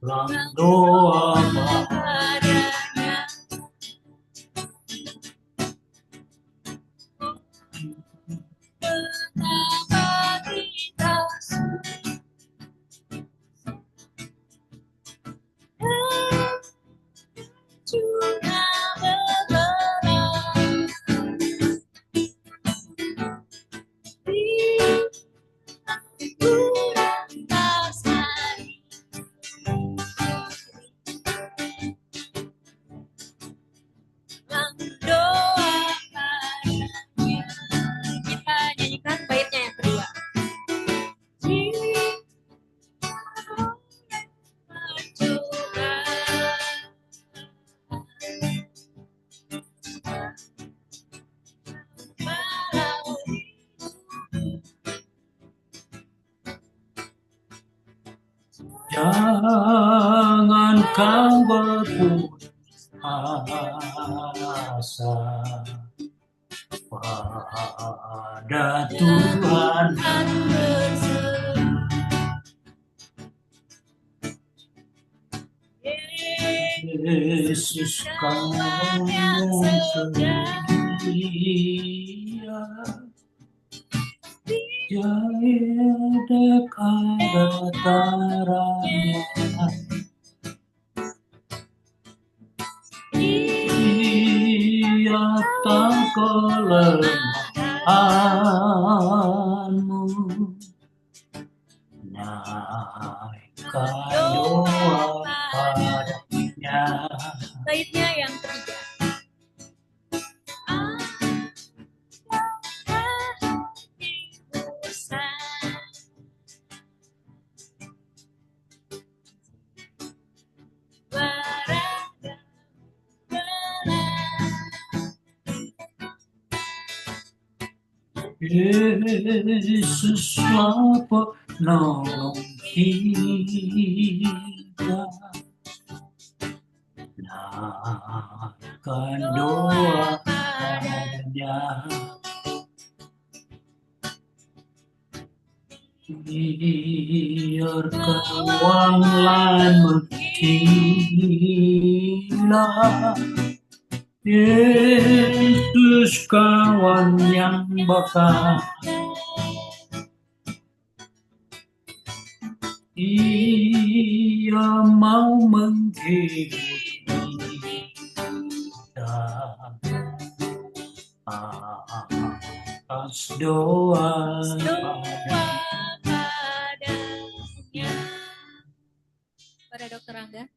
dalam doa padanya, betapa kita juga bergerak di atas hari. Doa padanya. Kita nyanyikan baitnya yang kedua. Jangan kau berputus asa pada Tuhan. Yesus Kawan yang setia, Jaya dekat datarannya, nyata kelemahanmu, naikkan doa padanya. Baitnya yang ketiga. Yesuslah penolong kita, naikkan doa padanya. Biarkan uang lain menghilang, Yesus kawan yang bakal, Ia mau menghibur kita atas doa Padanya. Pada Dokter Angga.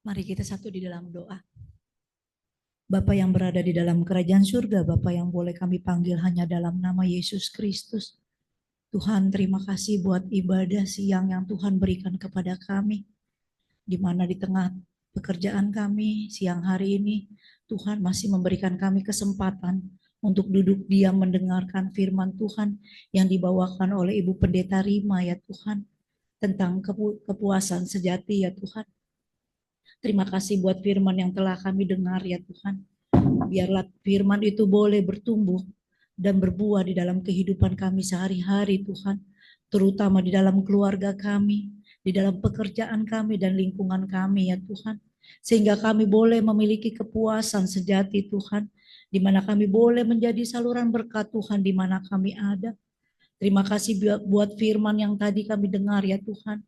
Mari kita satu di dalam doa. Bapa yang berada di dalam kerajaan surga, Bapa yang boleh kami panggil hanya dalam nama Yesus Kristus. Tuhan, terima kasih buat ibadah siang yang Tuhan berikan kepada kami. Di mana di tengah pekerjaan kami siang hari ini, Tuhan masih memberikan kami kesempatan untuk duduk diam mendengarkan firman Tuhan yang dibawakan oleh Ibu Pendeta Rima ya Tuhan, tentang kepuasan sejati ya Tuhan. Terima kasih buat firman yang telah kami dengar ya Tuhan. Biarlah firman itu boleh bertumbuh dan berbuah di dalam kehidupan kami sehari-hari Tuhan. Terutama di dalam keluarga kami, di dalam pekerjaan kami dan lingkungan kami ya Tuhan. Sehingga kami boleh memiliki kepuasan sejati Tuhan. Di mana kami boleh menjadi saluran berkat Tuhan di mana kami ada. Terima kasih buat firman yang tadi kami dengar ya Tuhan.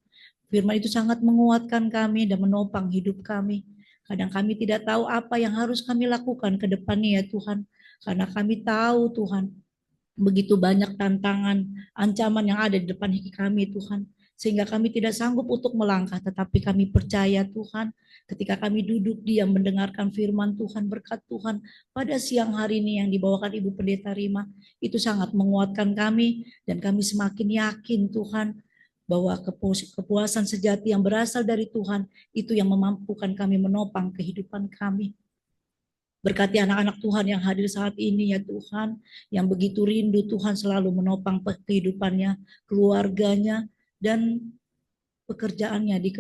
Firman itu sangat menguatkan kami dan menopang hidup kami. Kadang kami tidak tahu apa yang harus kami lakukan ke depannya ya Tuhan. Karena kami tahu Tuhan, begitu banyak tantangan, ancaman yang ada di depan kami Tuhan. Sehingga kami tidak sanggup untuk melangkah, tetapi kami percaya Tuhan, ketika kami duduk diam mendengarkan firman Tuhan, berkat Tuhan pada siang hari ini yang dibawakan Ibu Pendeta Rima, itu sangat menguatkan kami dan kami semakin yakin Tuhan, bahwa kepuasan sejati yang berasal dari Tuhan itu yang memampukan kami menopang kehidupan kami. Berkati anak-anak Tuhan yang hadir saat ini ya Tuhan, yang begitu rindu Tuhan selalu menopang kehidupannya, keluarganya, dan pekerjaannya di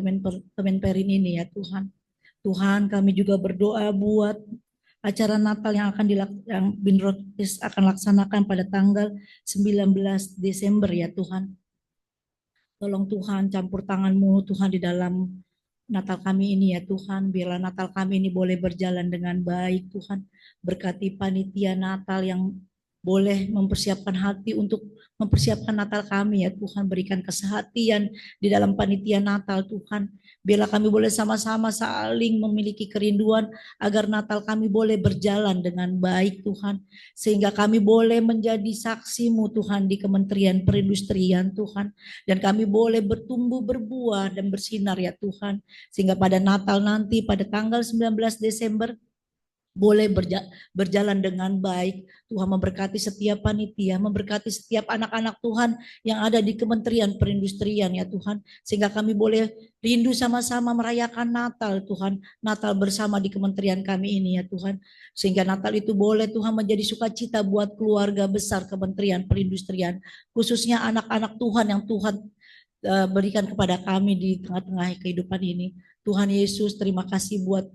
Kemenperin ini ya Tuhan. Tuhan, kami juga berdoa buat acara Natal yang Binrotis akan laksanakan pada tanggal 19 Desember ya Tuhan. Tolong Tuhan campur tangan-Mu Tuhan di dalam Natal kami ini ya Tuhan. Biarlah Natal kami ini boleh berjalan dengan baik Tuhan. Berkati panitia Natal yang boleh mempersiapkan hati untuk mempersiapkan Natal kami ya Tuhan. Berikan kesehatian di dalam panitia Natal Tuhan. Biarlah kami boleh sama-sama saling memiliki kerinduan agar Natal kami boleh berjalan dengan baik Tuhan. Sehingga kami boleh menjadi saksi-Mu Tuhan di Kementerian Perindustrian Tuhan. Dan kami boleh bertumbuh, berbuah dan bersinar ya Tuhan. Sehingga pada Natal nanti pada tanggal 19 Desember boleh berjalan dengan baik. Tuhan memberkati setiap panitia, memberkati setiap anak-anak Tuhan yang ada di Kementerian Perindustrian ya Tuhan. Sehingga kami boleh rindu sama-sama merayakan Natal Tuhan. Natal bersama di kementerian kami ini ya Tuhan. Sehingga Natal itu boleh Tuhan menjadi sukacita buat keluarga besar Kementerian Perindustrian. Khususnya anak-anak Tuhan yang Tuhan berikan kepada kami di tengah-tengah kehidupan ini. Tuhan Yesus, terima kasih buat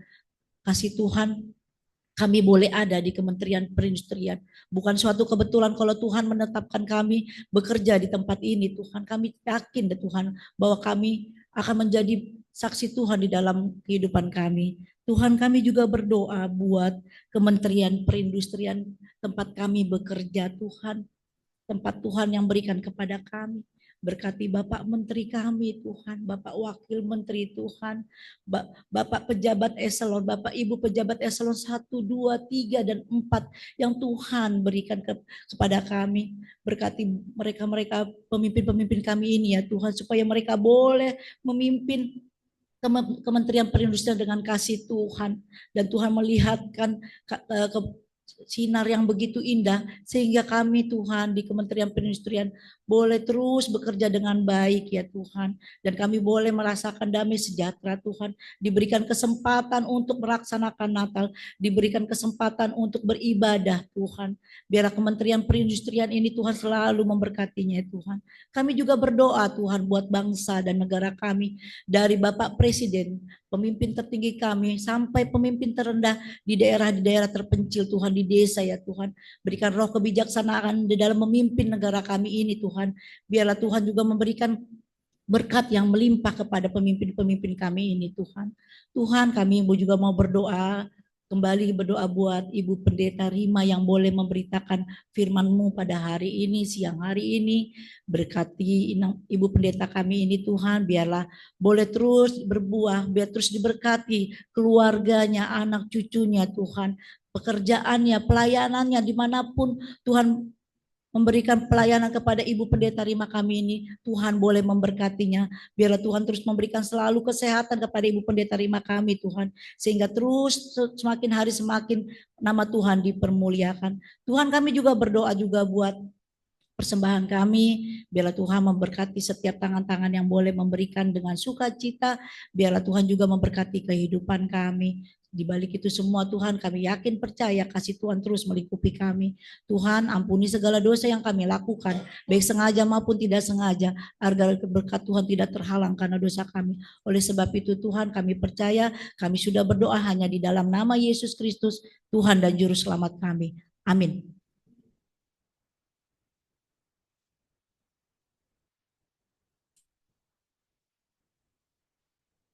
kasih Tuhan. Kami boleh ada di Kementerian Perindustrian. Bukan suatu kebetulan kalau Tuhan menetapkan kami bekerja di tempat ini Tuhan. Kami yakin Tuhan bahwa kami akan menjadi saksi Tuhan di dalam kehidupan kami. Tuhan, kami juga berdoa buat Kementerian Perindustrian tempat kami bekerja Tuhan. Tempat Tuhan yang berikan kepada kami. Berkati Bapak Menteri kami Tuhan, Bapak Wakil Menteri Tuhan, Bapak pejabat eselon, Bapak Ibu pejabat eselon 1, 2, 3, dan 4 yang Tuhan berikan kepada kami. Berkati mereka-mereka pemimpin-pemimpin kami ini ya Tuhan, supaya mereka boleh memimpin Kementerian Perindustrian dengan kasih Tuhan, dan Tuhan melihatkan sinar yang begitu indah sehingga kami Tuhan di Kementerian Perindustrian boleh terus bekerja dengan baik ya Tuhan, dan kami boleh merasakan damai sejahtera Tuhan, diberikan kesempatan untuk melaksanakan Natal, diberikan kesempatan untuk beribadah Tuhan. Biarlah Kementerian Perindustrian ini Tuhan selalu memberkatinya Tuhan. Kami juga berdoa Tuhan buat bangsa dan negara kami, dari Bapak Presiden, pemimpin tertinggi kami, sampai pemimpin terendah di daerah terpencil Tuhan, di desa ya Tuhan. Berikan roh kebijaksanaan di dalam memimpin negara kami ini Tuhan. Biarlah Tuhan juga memberikan berkat yang melimpah kepada pemimpin-pemimpin kami ini Tuhan. Tuhan, kami juga mau berdoa, kembali berdoa buat Ibu Pendeta Rima yang boleh memberitakan firman-Mu pada hari ini, siang hari ini. Berkati Ibu Pendeta kami ini Tuhan, biarlah boleh terus berbuah, biar terus diberkati keluarganya, anak cucunya Tuhan, pekerjaannya, pelayanannya, dimanapun Tuhan memberikan pelayanan kepada Ibu Pendeta Rima kami ini, Tuhan boleh memberkatinya. Biarlah Tuhan terus memberikan selalu kesehatan kepada Ibu Pendeta Rima kami Tuhan, sehingga terus semakin hari semakin nama Tuhan dipermuliakan. Tuhan, kami juga berdoa juga buat persembahan kami, biarlah Tuhan memberkati setiap tangan-tangan yang boleh memberikan dengan sukacita. Biarlah Tuhan juga memberkati kehidupan kami. Di balik itu semua Tuhan, kami yakin percaya kasih Tuhan terus melingkupi kami. Tuhan, ampuni segala dosa yang kami lakukan, baik sengaja maupun tidak sengaja, agar berkat Tuhan tidak terhalang karena dosa kami. Oleh sebab itu Tuhan, kami percaya kami sudah berdoa hanya di dalam nama Yesus Kristus, Tuhan dan Juru Selamat kami. Amin.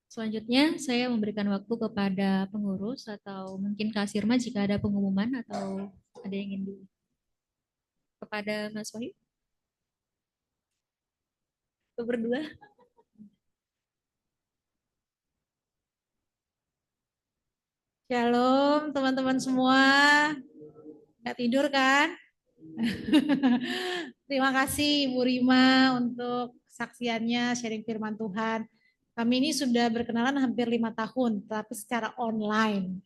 Selanjutnya saya memberikan waktu kepada pengurus atau mungkin Kak Sirma jika ada pengumuman atau ada yang ingin kepada Mas Wahyu. Berdua. Shalom teman-teman semua. Nggak tidur kan? Terima kasih Ibu Rima untuk kesaksiannya, sharing firman Tuhan. Kami ini sudah berkenalan hampir 5 tahun, tapi secara online.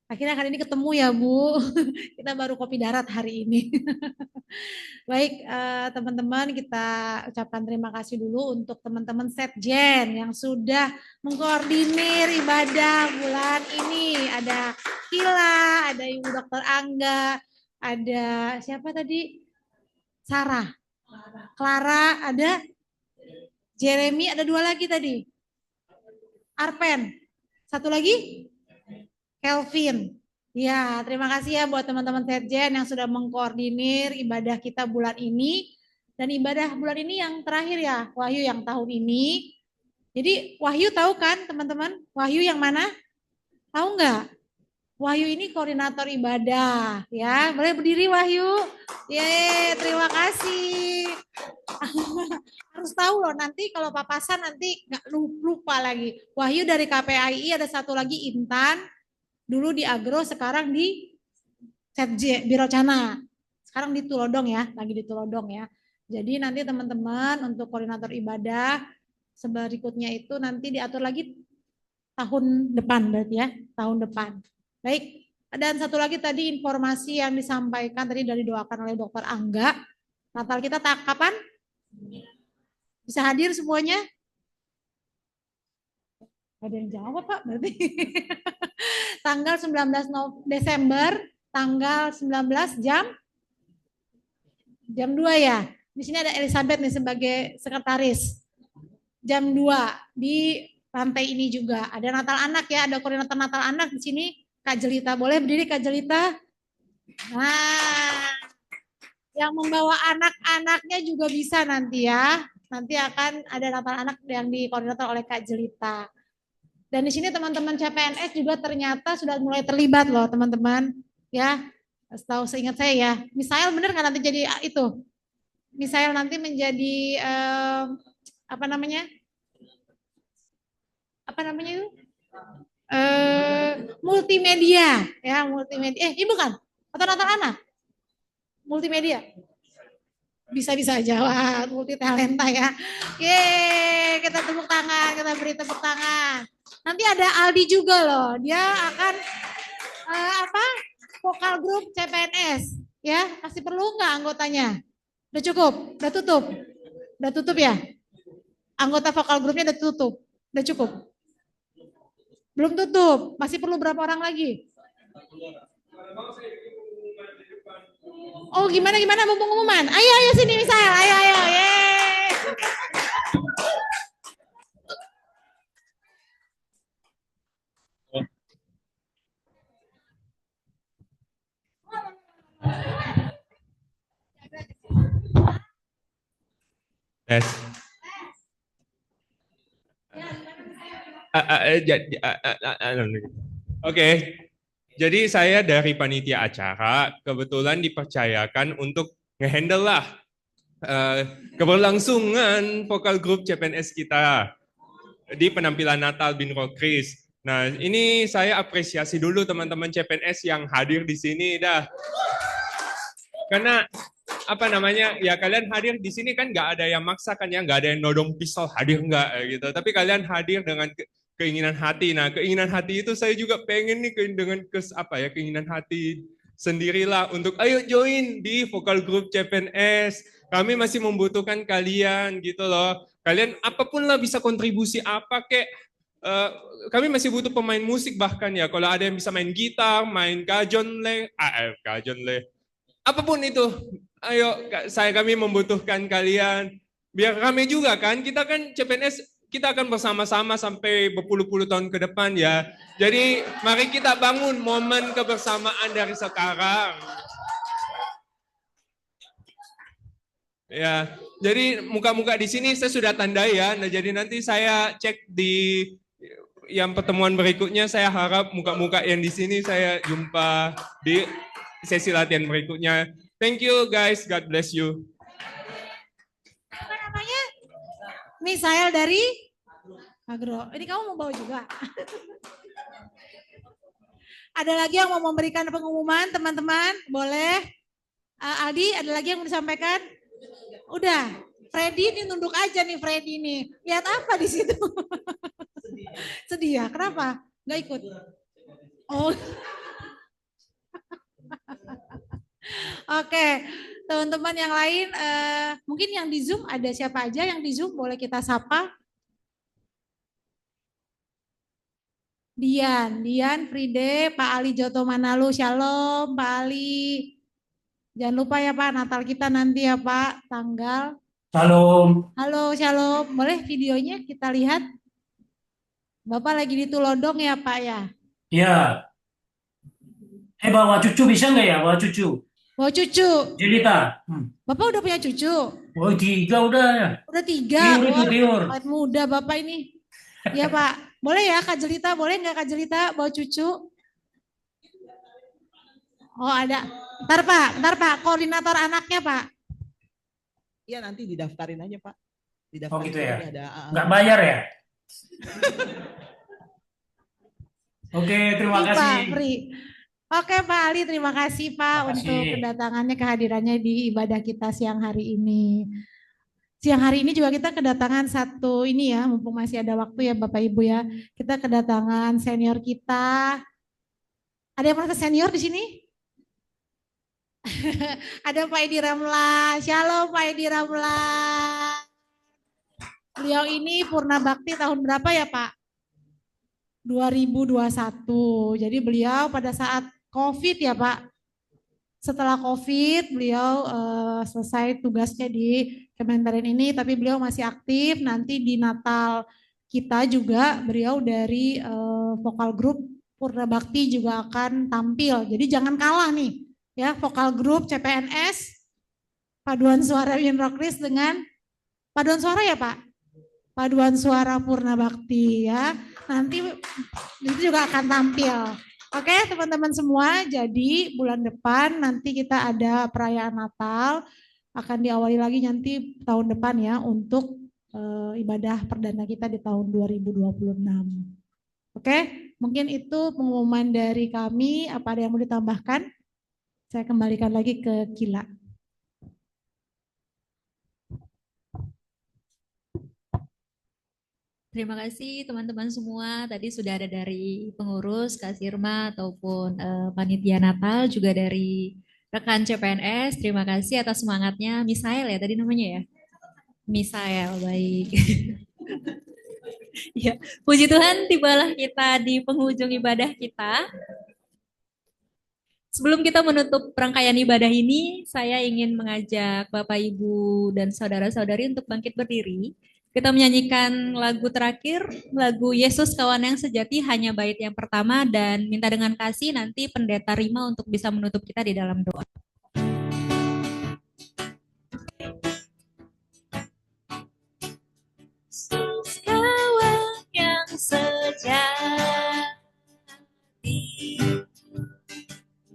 Akhirnya kali ini ketemu ya Bu, kita baru kopi darat hari ini. Baik teman-teman, kita ucapkan terima kasih dulu untuk teman-teman Setjen yang sudah mengkoordinir ibadah bulan ini. Ada Kila, ada Ibu Dr. Angga, ada siapa tadi? Sarah, Clara, ada Jeremy, ada 2 lagi tadi. Arpen, satu lagi Kelvin. Ya, terima kasih ya buat teman-teman Setjen yang sudah mengkoordinir ibadah kita bulan ini. Dan ibadah bulan ini yang terakhir ya, Wahyu yang tahun ini. Jadi Wahyu tahu kan teman-teman? Wahyu yang mana? Tahu nggak? Wahyu ini koordinator ibadah. Ya, boleh berdiri Wahyu. Yeay, terima kasih. Harus tahu loh, nanti kalau papasan nanti nggak lupa lagi. Wahyu dari KPAI, ada satu lagi Intan, dulu di Agro, sekarang di Setj, Biro Cana. Sekarang di Tulodong ya, lagi di Tulodong ya. Jadi nanti teman-teman untuk koordinator ibadah, berikutnya itu nanti diatur lagi tahun depan berarti ya, tahun depan. Baik, dan satu lagi tadi informasi yang disampaikan tadi dari doakan oleh Dr. Angga. Natal kita kapan? Bisa hadir semuanya? Ada yang jawab Pak berarti. Tanggal 19 Desember, tanggal 19 jam 2 ya. Di sini ada Elizabeth nih sebagai sekretaris. Jam 2 di lantai ini juga. Ada Natal Anak ya, ada koordinator Natal Anak di sini. Kak Jelita, boleh berdiri Kak Jelita? Nah, yang membawa anak-anaknya juga bisa nanti ya. Nanti akan ada Natal Anak yang dikoordinator oleh Kak Jelita. Dan di sini teman-teman CPNS juga ternyata sudah mulai terlibat loh teman-teman. Ya, setahu seingat saya ya. Misael bener nggak nanti jadi itu? Misael nanti menjadi apa namanya? Apa namanya itu? Multimedia, ya multimedia. Ibu kan? Atau nonton anak? Multimedia. Bisa-bisa jawab, multi talenta ya. Yeay, kita tepuk tangan, kita beri tepuk tangan. Nanti ada Aldi juga loh, dia akan apa? Vokal grup CPNS, ya. Masih perlu nggak anggotanya? Udah cukup? Udah tutup? Udah tutup ya? Anggota vokal grupnya udah tutup? Udah cukup? Belum tutup, masih perlu berapa orang lagi? Oh gimana mau pengumuman? Ayo sini Misael, ayo, yeay. Tes. Oke, jadi saya dari panitia acara kebetulan dipercayakan untuk ngehandle lah keberlangsungan vokal grup CPNS kita di penampilan Natal Binro Kris. Nah, ini saya apresiasi dulu teman-teman CPNS yang hadir di sini dah. Karena apa namanya, ya kalian hadir di sini kan nggak ada yang maksa kan ya, nggak ada yang nodong pisau hadir nggak gitu. Tapi kalian hadir dengan keinginan hati. Nah, keinginan hati itu saya juga pengen nih dengan keinginan hati sendirilah untuk ayo join di vokal grup CPNS. Kami masih membutuhkan kalian gitu loh. Kalian apapun lah bisa kontribusi apa kek. Kami masih butuh pemain musik bahkan ya. Kalau ada yang bisa main gitar, main gajonle, apapun itu. Ayo kami membutuhkan kalian. Biar kami juga kan, kita kan CPNS kita akan bersama-sama sampai berpuluh-puluh tahun ke depan ya. Jadi mari kita bangun momen kebersamaan dari sekarang. Ya, jadi muka-muka di sini saya sudah tandai ya. Nah, jadi nanti saya cek di yang pertemuan berikutnya. Saya harap muka-muka yang di sini saya jumpa di sesi latihan berikutnya. Thank you guys, God bless you. Apa namanya? Misael dari Agro. Ini kamu mau bawa juga? Ada lagi yang mau memberikan pengumuman, teman-teman? Boleh? Aldi, ada lagi yang mau disampaikan? Udah. Freddy ini nunduk aja nih, Freddy nih. Lihat apa di situ? Sedih ya? Kenapa? Nggak ikut? Oh. Oke, teman-teman yang lain, mungkin yang di Zoom ada siapa aja yang di Zoom? Boleh kita sapa? Dian, Fride, Pak Ali Joto Manalu, Shalom Pak Ali. Jangan lupa ya Pak, Natal kita nanti ya Pak, tanggal. Shalom. Halo, Shalom. Boleh videonya kita lihat? Bapak lagi di Tulodong ya Pak ya? Ya. Bawa cucu bisa nggak ya? Bawa cucu. Bawa cucu. Jelita. Bapak udah punya cucu? Oh 3 udah ya. Udah 3. Tiur itu tiur. Awet muda Bapak ini. Ya Pak, boleh ya Kak Jelita, boleh nggak Kak Jelita bawa cucu? Oh ada, ntar Pak, koordinator anaknya Pak. Iya nanti didaftarin aja Pak. Oh gitu ya, ada, nggak bayar ya? Oke, terima kasih. Pak, free. Oke Pak Ali, terima kasih Pak untuk kedatangannya, kehadirannya di ibadah kita siang hari ini. Siang hari ini juga kita kedatangan satu ini ya, mumpung masih ada waktu ya Bapak Ibu ya. Kita kedatangan senior kita. Ada yang merasa senior di sini? Ada Pak Edi Ramla. Shalom Pak Edi Ramla. Beliau ini purna bakti tahun berapa ya Pak? 2021. Jadi beliau pada saat COVID ya Pak. Setelah COVID beliau selesai tugasnya di Kementerian ini, tapi beliau masih aktif. Nanti di Natal kita juga beliau dari vokal grup Purna Bakti juga akan tampil. Jadi jangan kalah nih ya, vokal grup CPNS paduan suara Binro Kris dengan paduan suara ya Pak, paduan suara Purna Bakti ya. Nanti itu juga akan tampil. Oke teman-teman semua, jadi bulan depan nanti kita ada perayaan Natal. akan diawali lagi nanti tahun depan ya untuk ibadah perdana kita di tahun 2026. Oke, mungkin itu pengumuman dari kami. Apa ada yang mau ditambahkan? Saya kembalikan lagi ke Kila. Terima kasih teman-teman semua. Tadi sudah ada dari pengurus, Kak Sirma, ataupun panitia Natal, juga dari rekan CPNS. Terima kasih atas semangatnya. Misael ya tadi namanya ya? Misael, baik. Ya, puji Tuhan, tibalah kita di penghujung ibadah kita. Sebelum kita menutup rangkaian ibadah ini, saya ingin mengajak Bapak, Ibu, dan saudara-saudari untuk bangkit berdiri. Kita menyanyikan lagu terakhir, lagu Yesus Kawan yang Sejati, hanya bait yang pertama, dan minta dengan kasih nanti Pendeta Rima untuk bisa menutup kita di dalam doa. Yesus kawan yang sejati,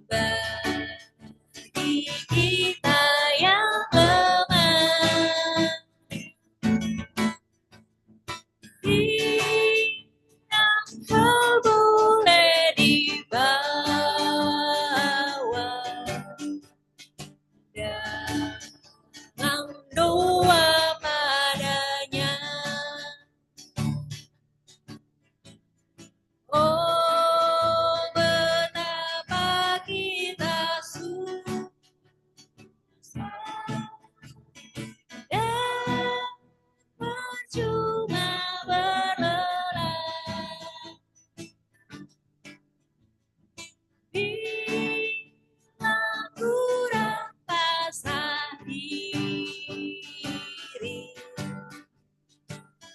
bagi kita yang lemah, yang kau boleh dibawa dalam doa padanya. Oh, betapa kita susah dan percuma berlelah bila kurang pasrah diri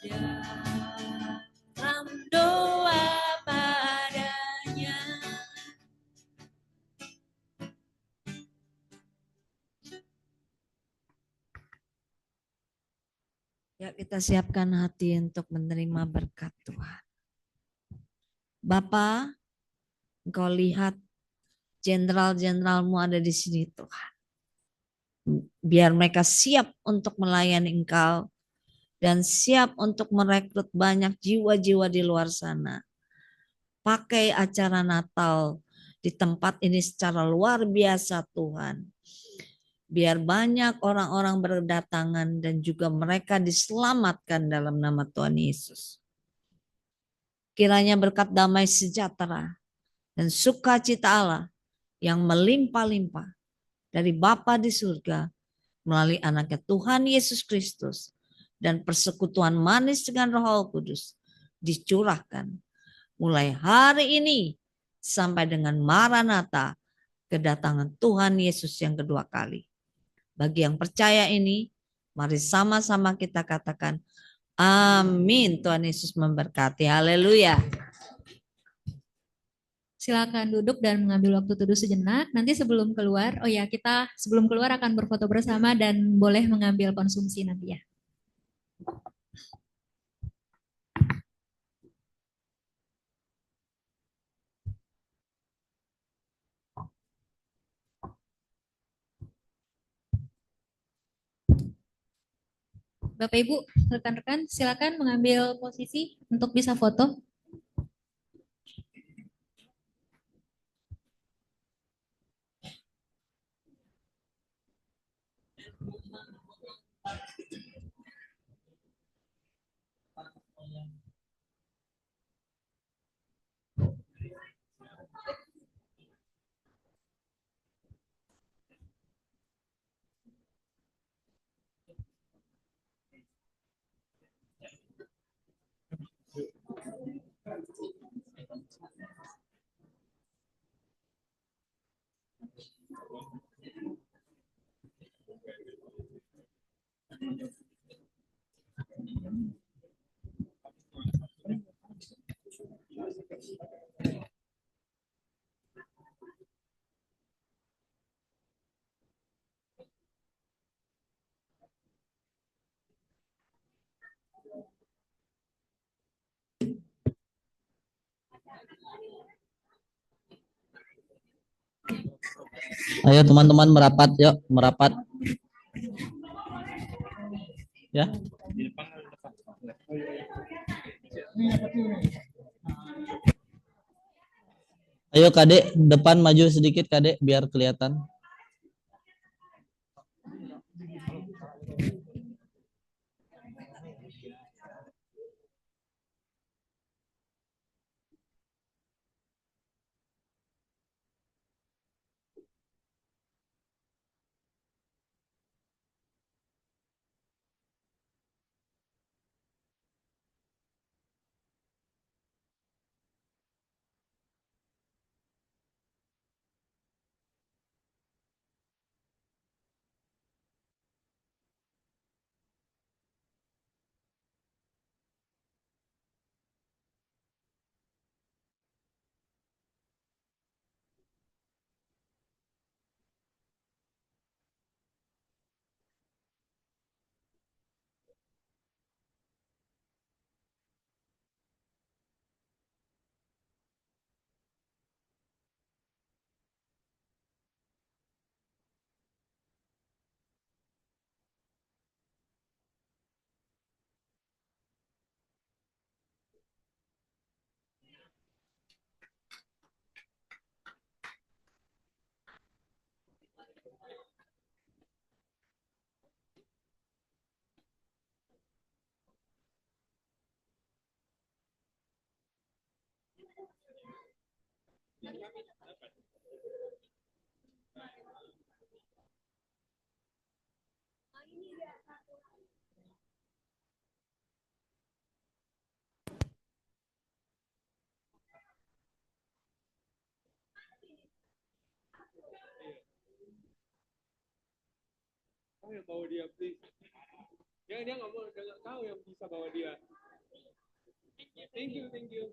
dalam doa padanya. Ya, kita siapkan hati untuk menerima berkat Tuhan. Bapa, Engkau lihat jenderal-jenderalmu ada di sini Tuhan. Biar mereka siap untuk melayani Engkau dan siap untuk merekrut banyak jiwa-jiwa di luar sana. Pakai acara Natal di tempat ini secara luar biasa Tuhan. Biar banyak orang-orang berdatangan dan juga mereka diselamatkan dalam nama Tuhan Yesus. Kiranya berkat damai sejahtera dan sukacita Allah yang melimpah-limpah dari Bapa di surga melalui anaknya Tuhan Yesus Kristus dan persekutuan manis dengan Roh Kudus dicurahkan mulai hari ini sampai dengan Maranatha, kedatangan Tuhan Yesus yang kedua kali. Bagi yang percaya ini, mari sama-sama kita katakan amin. Tuhan Yesus memberkati. Haleluya. Silakan duduk dan mengambil waktu teduh sejenak. Nanti sebelum keluar, kita sebelum keluar akan berfoto bersama dan boleh mengambil konsumsi nanti ya. Bapak Ibu, rekan-rekan, silakan mengambil posisi untuk bisa foto. Ayo teman-teman merapat, yuk merapat. Ya. Ayo Kadek, depan maju sedikit Kadek biar kelihatan. Kau yang bawa dia, please. Dia nggak mau dengar, kau yang bisa bawa dia. Thank you, thank you.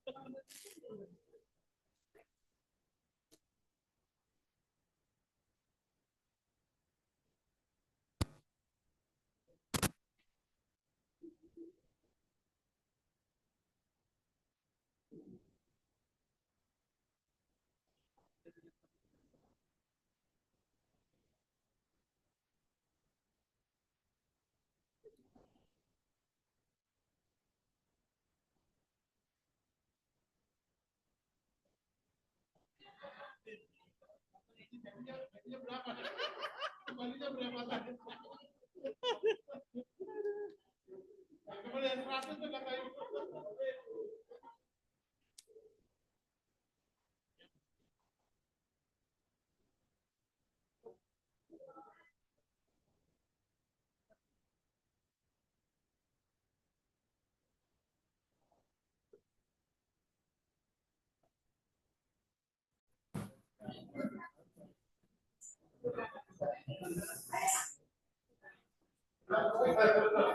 Thank you.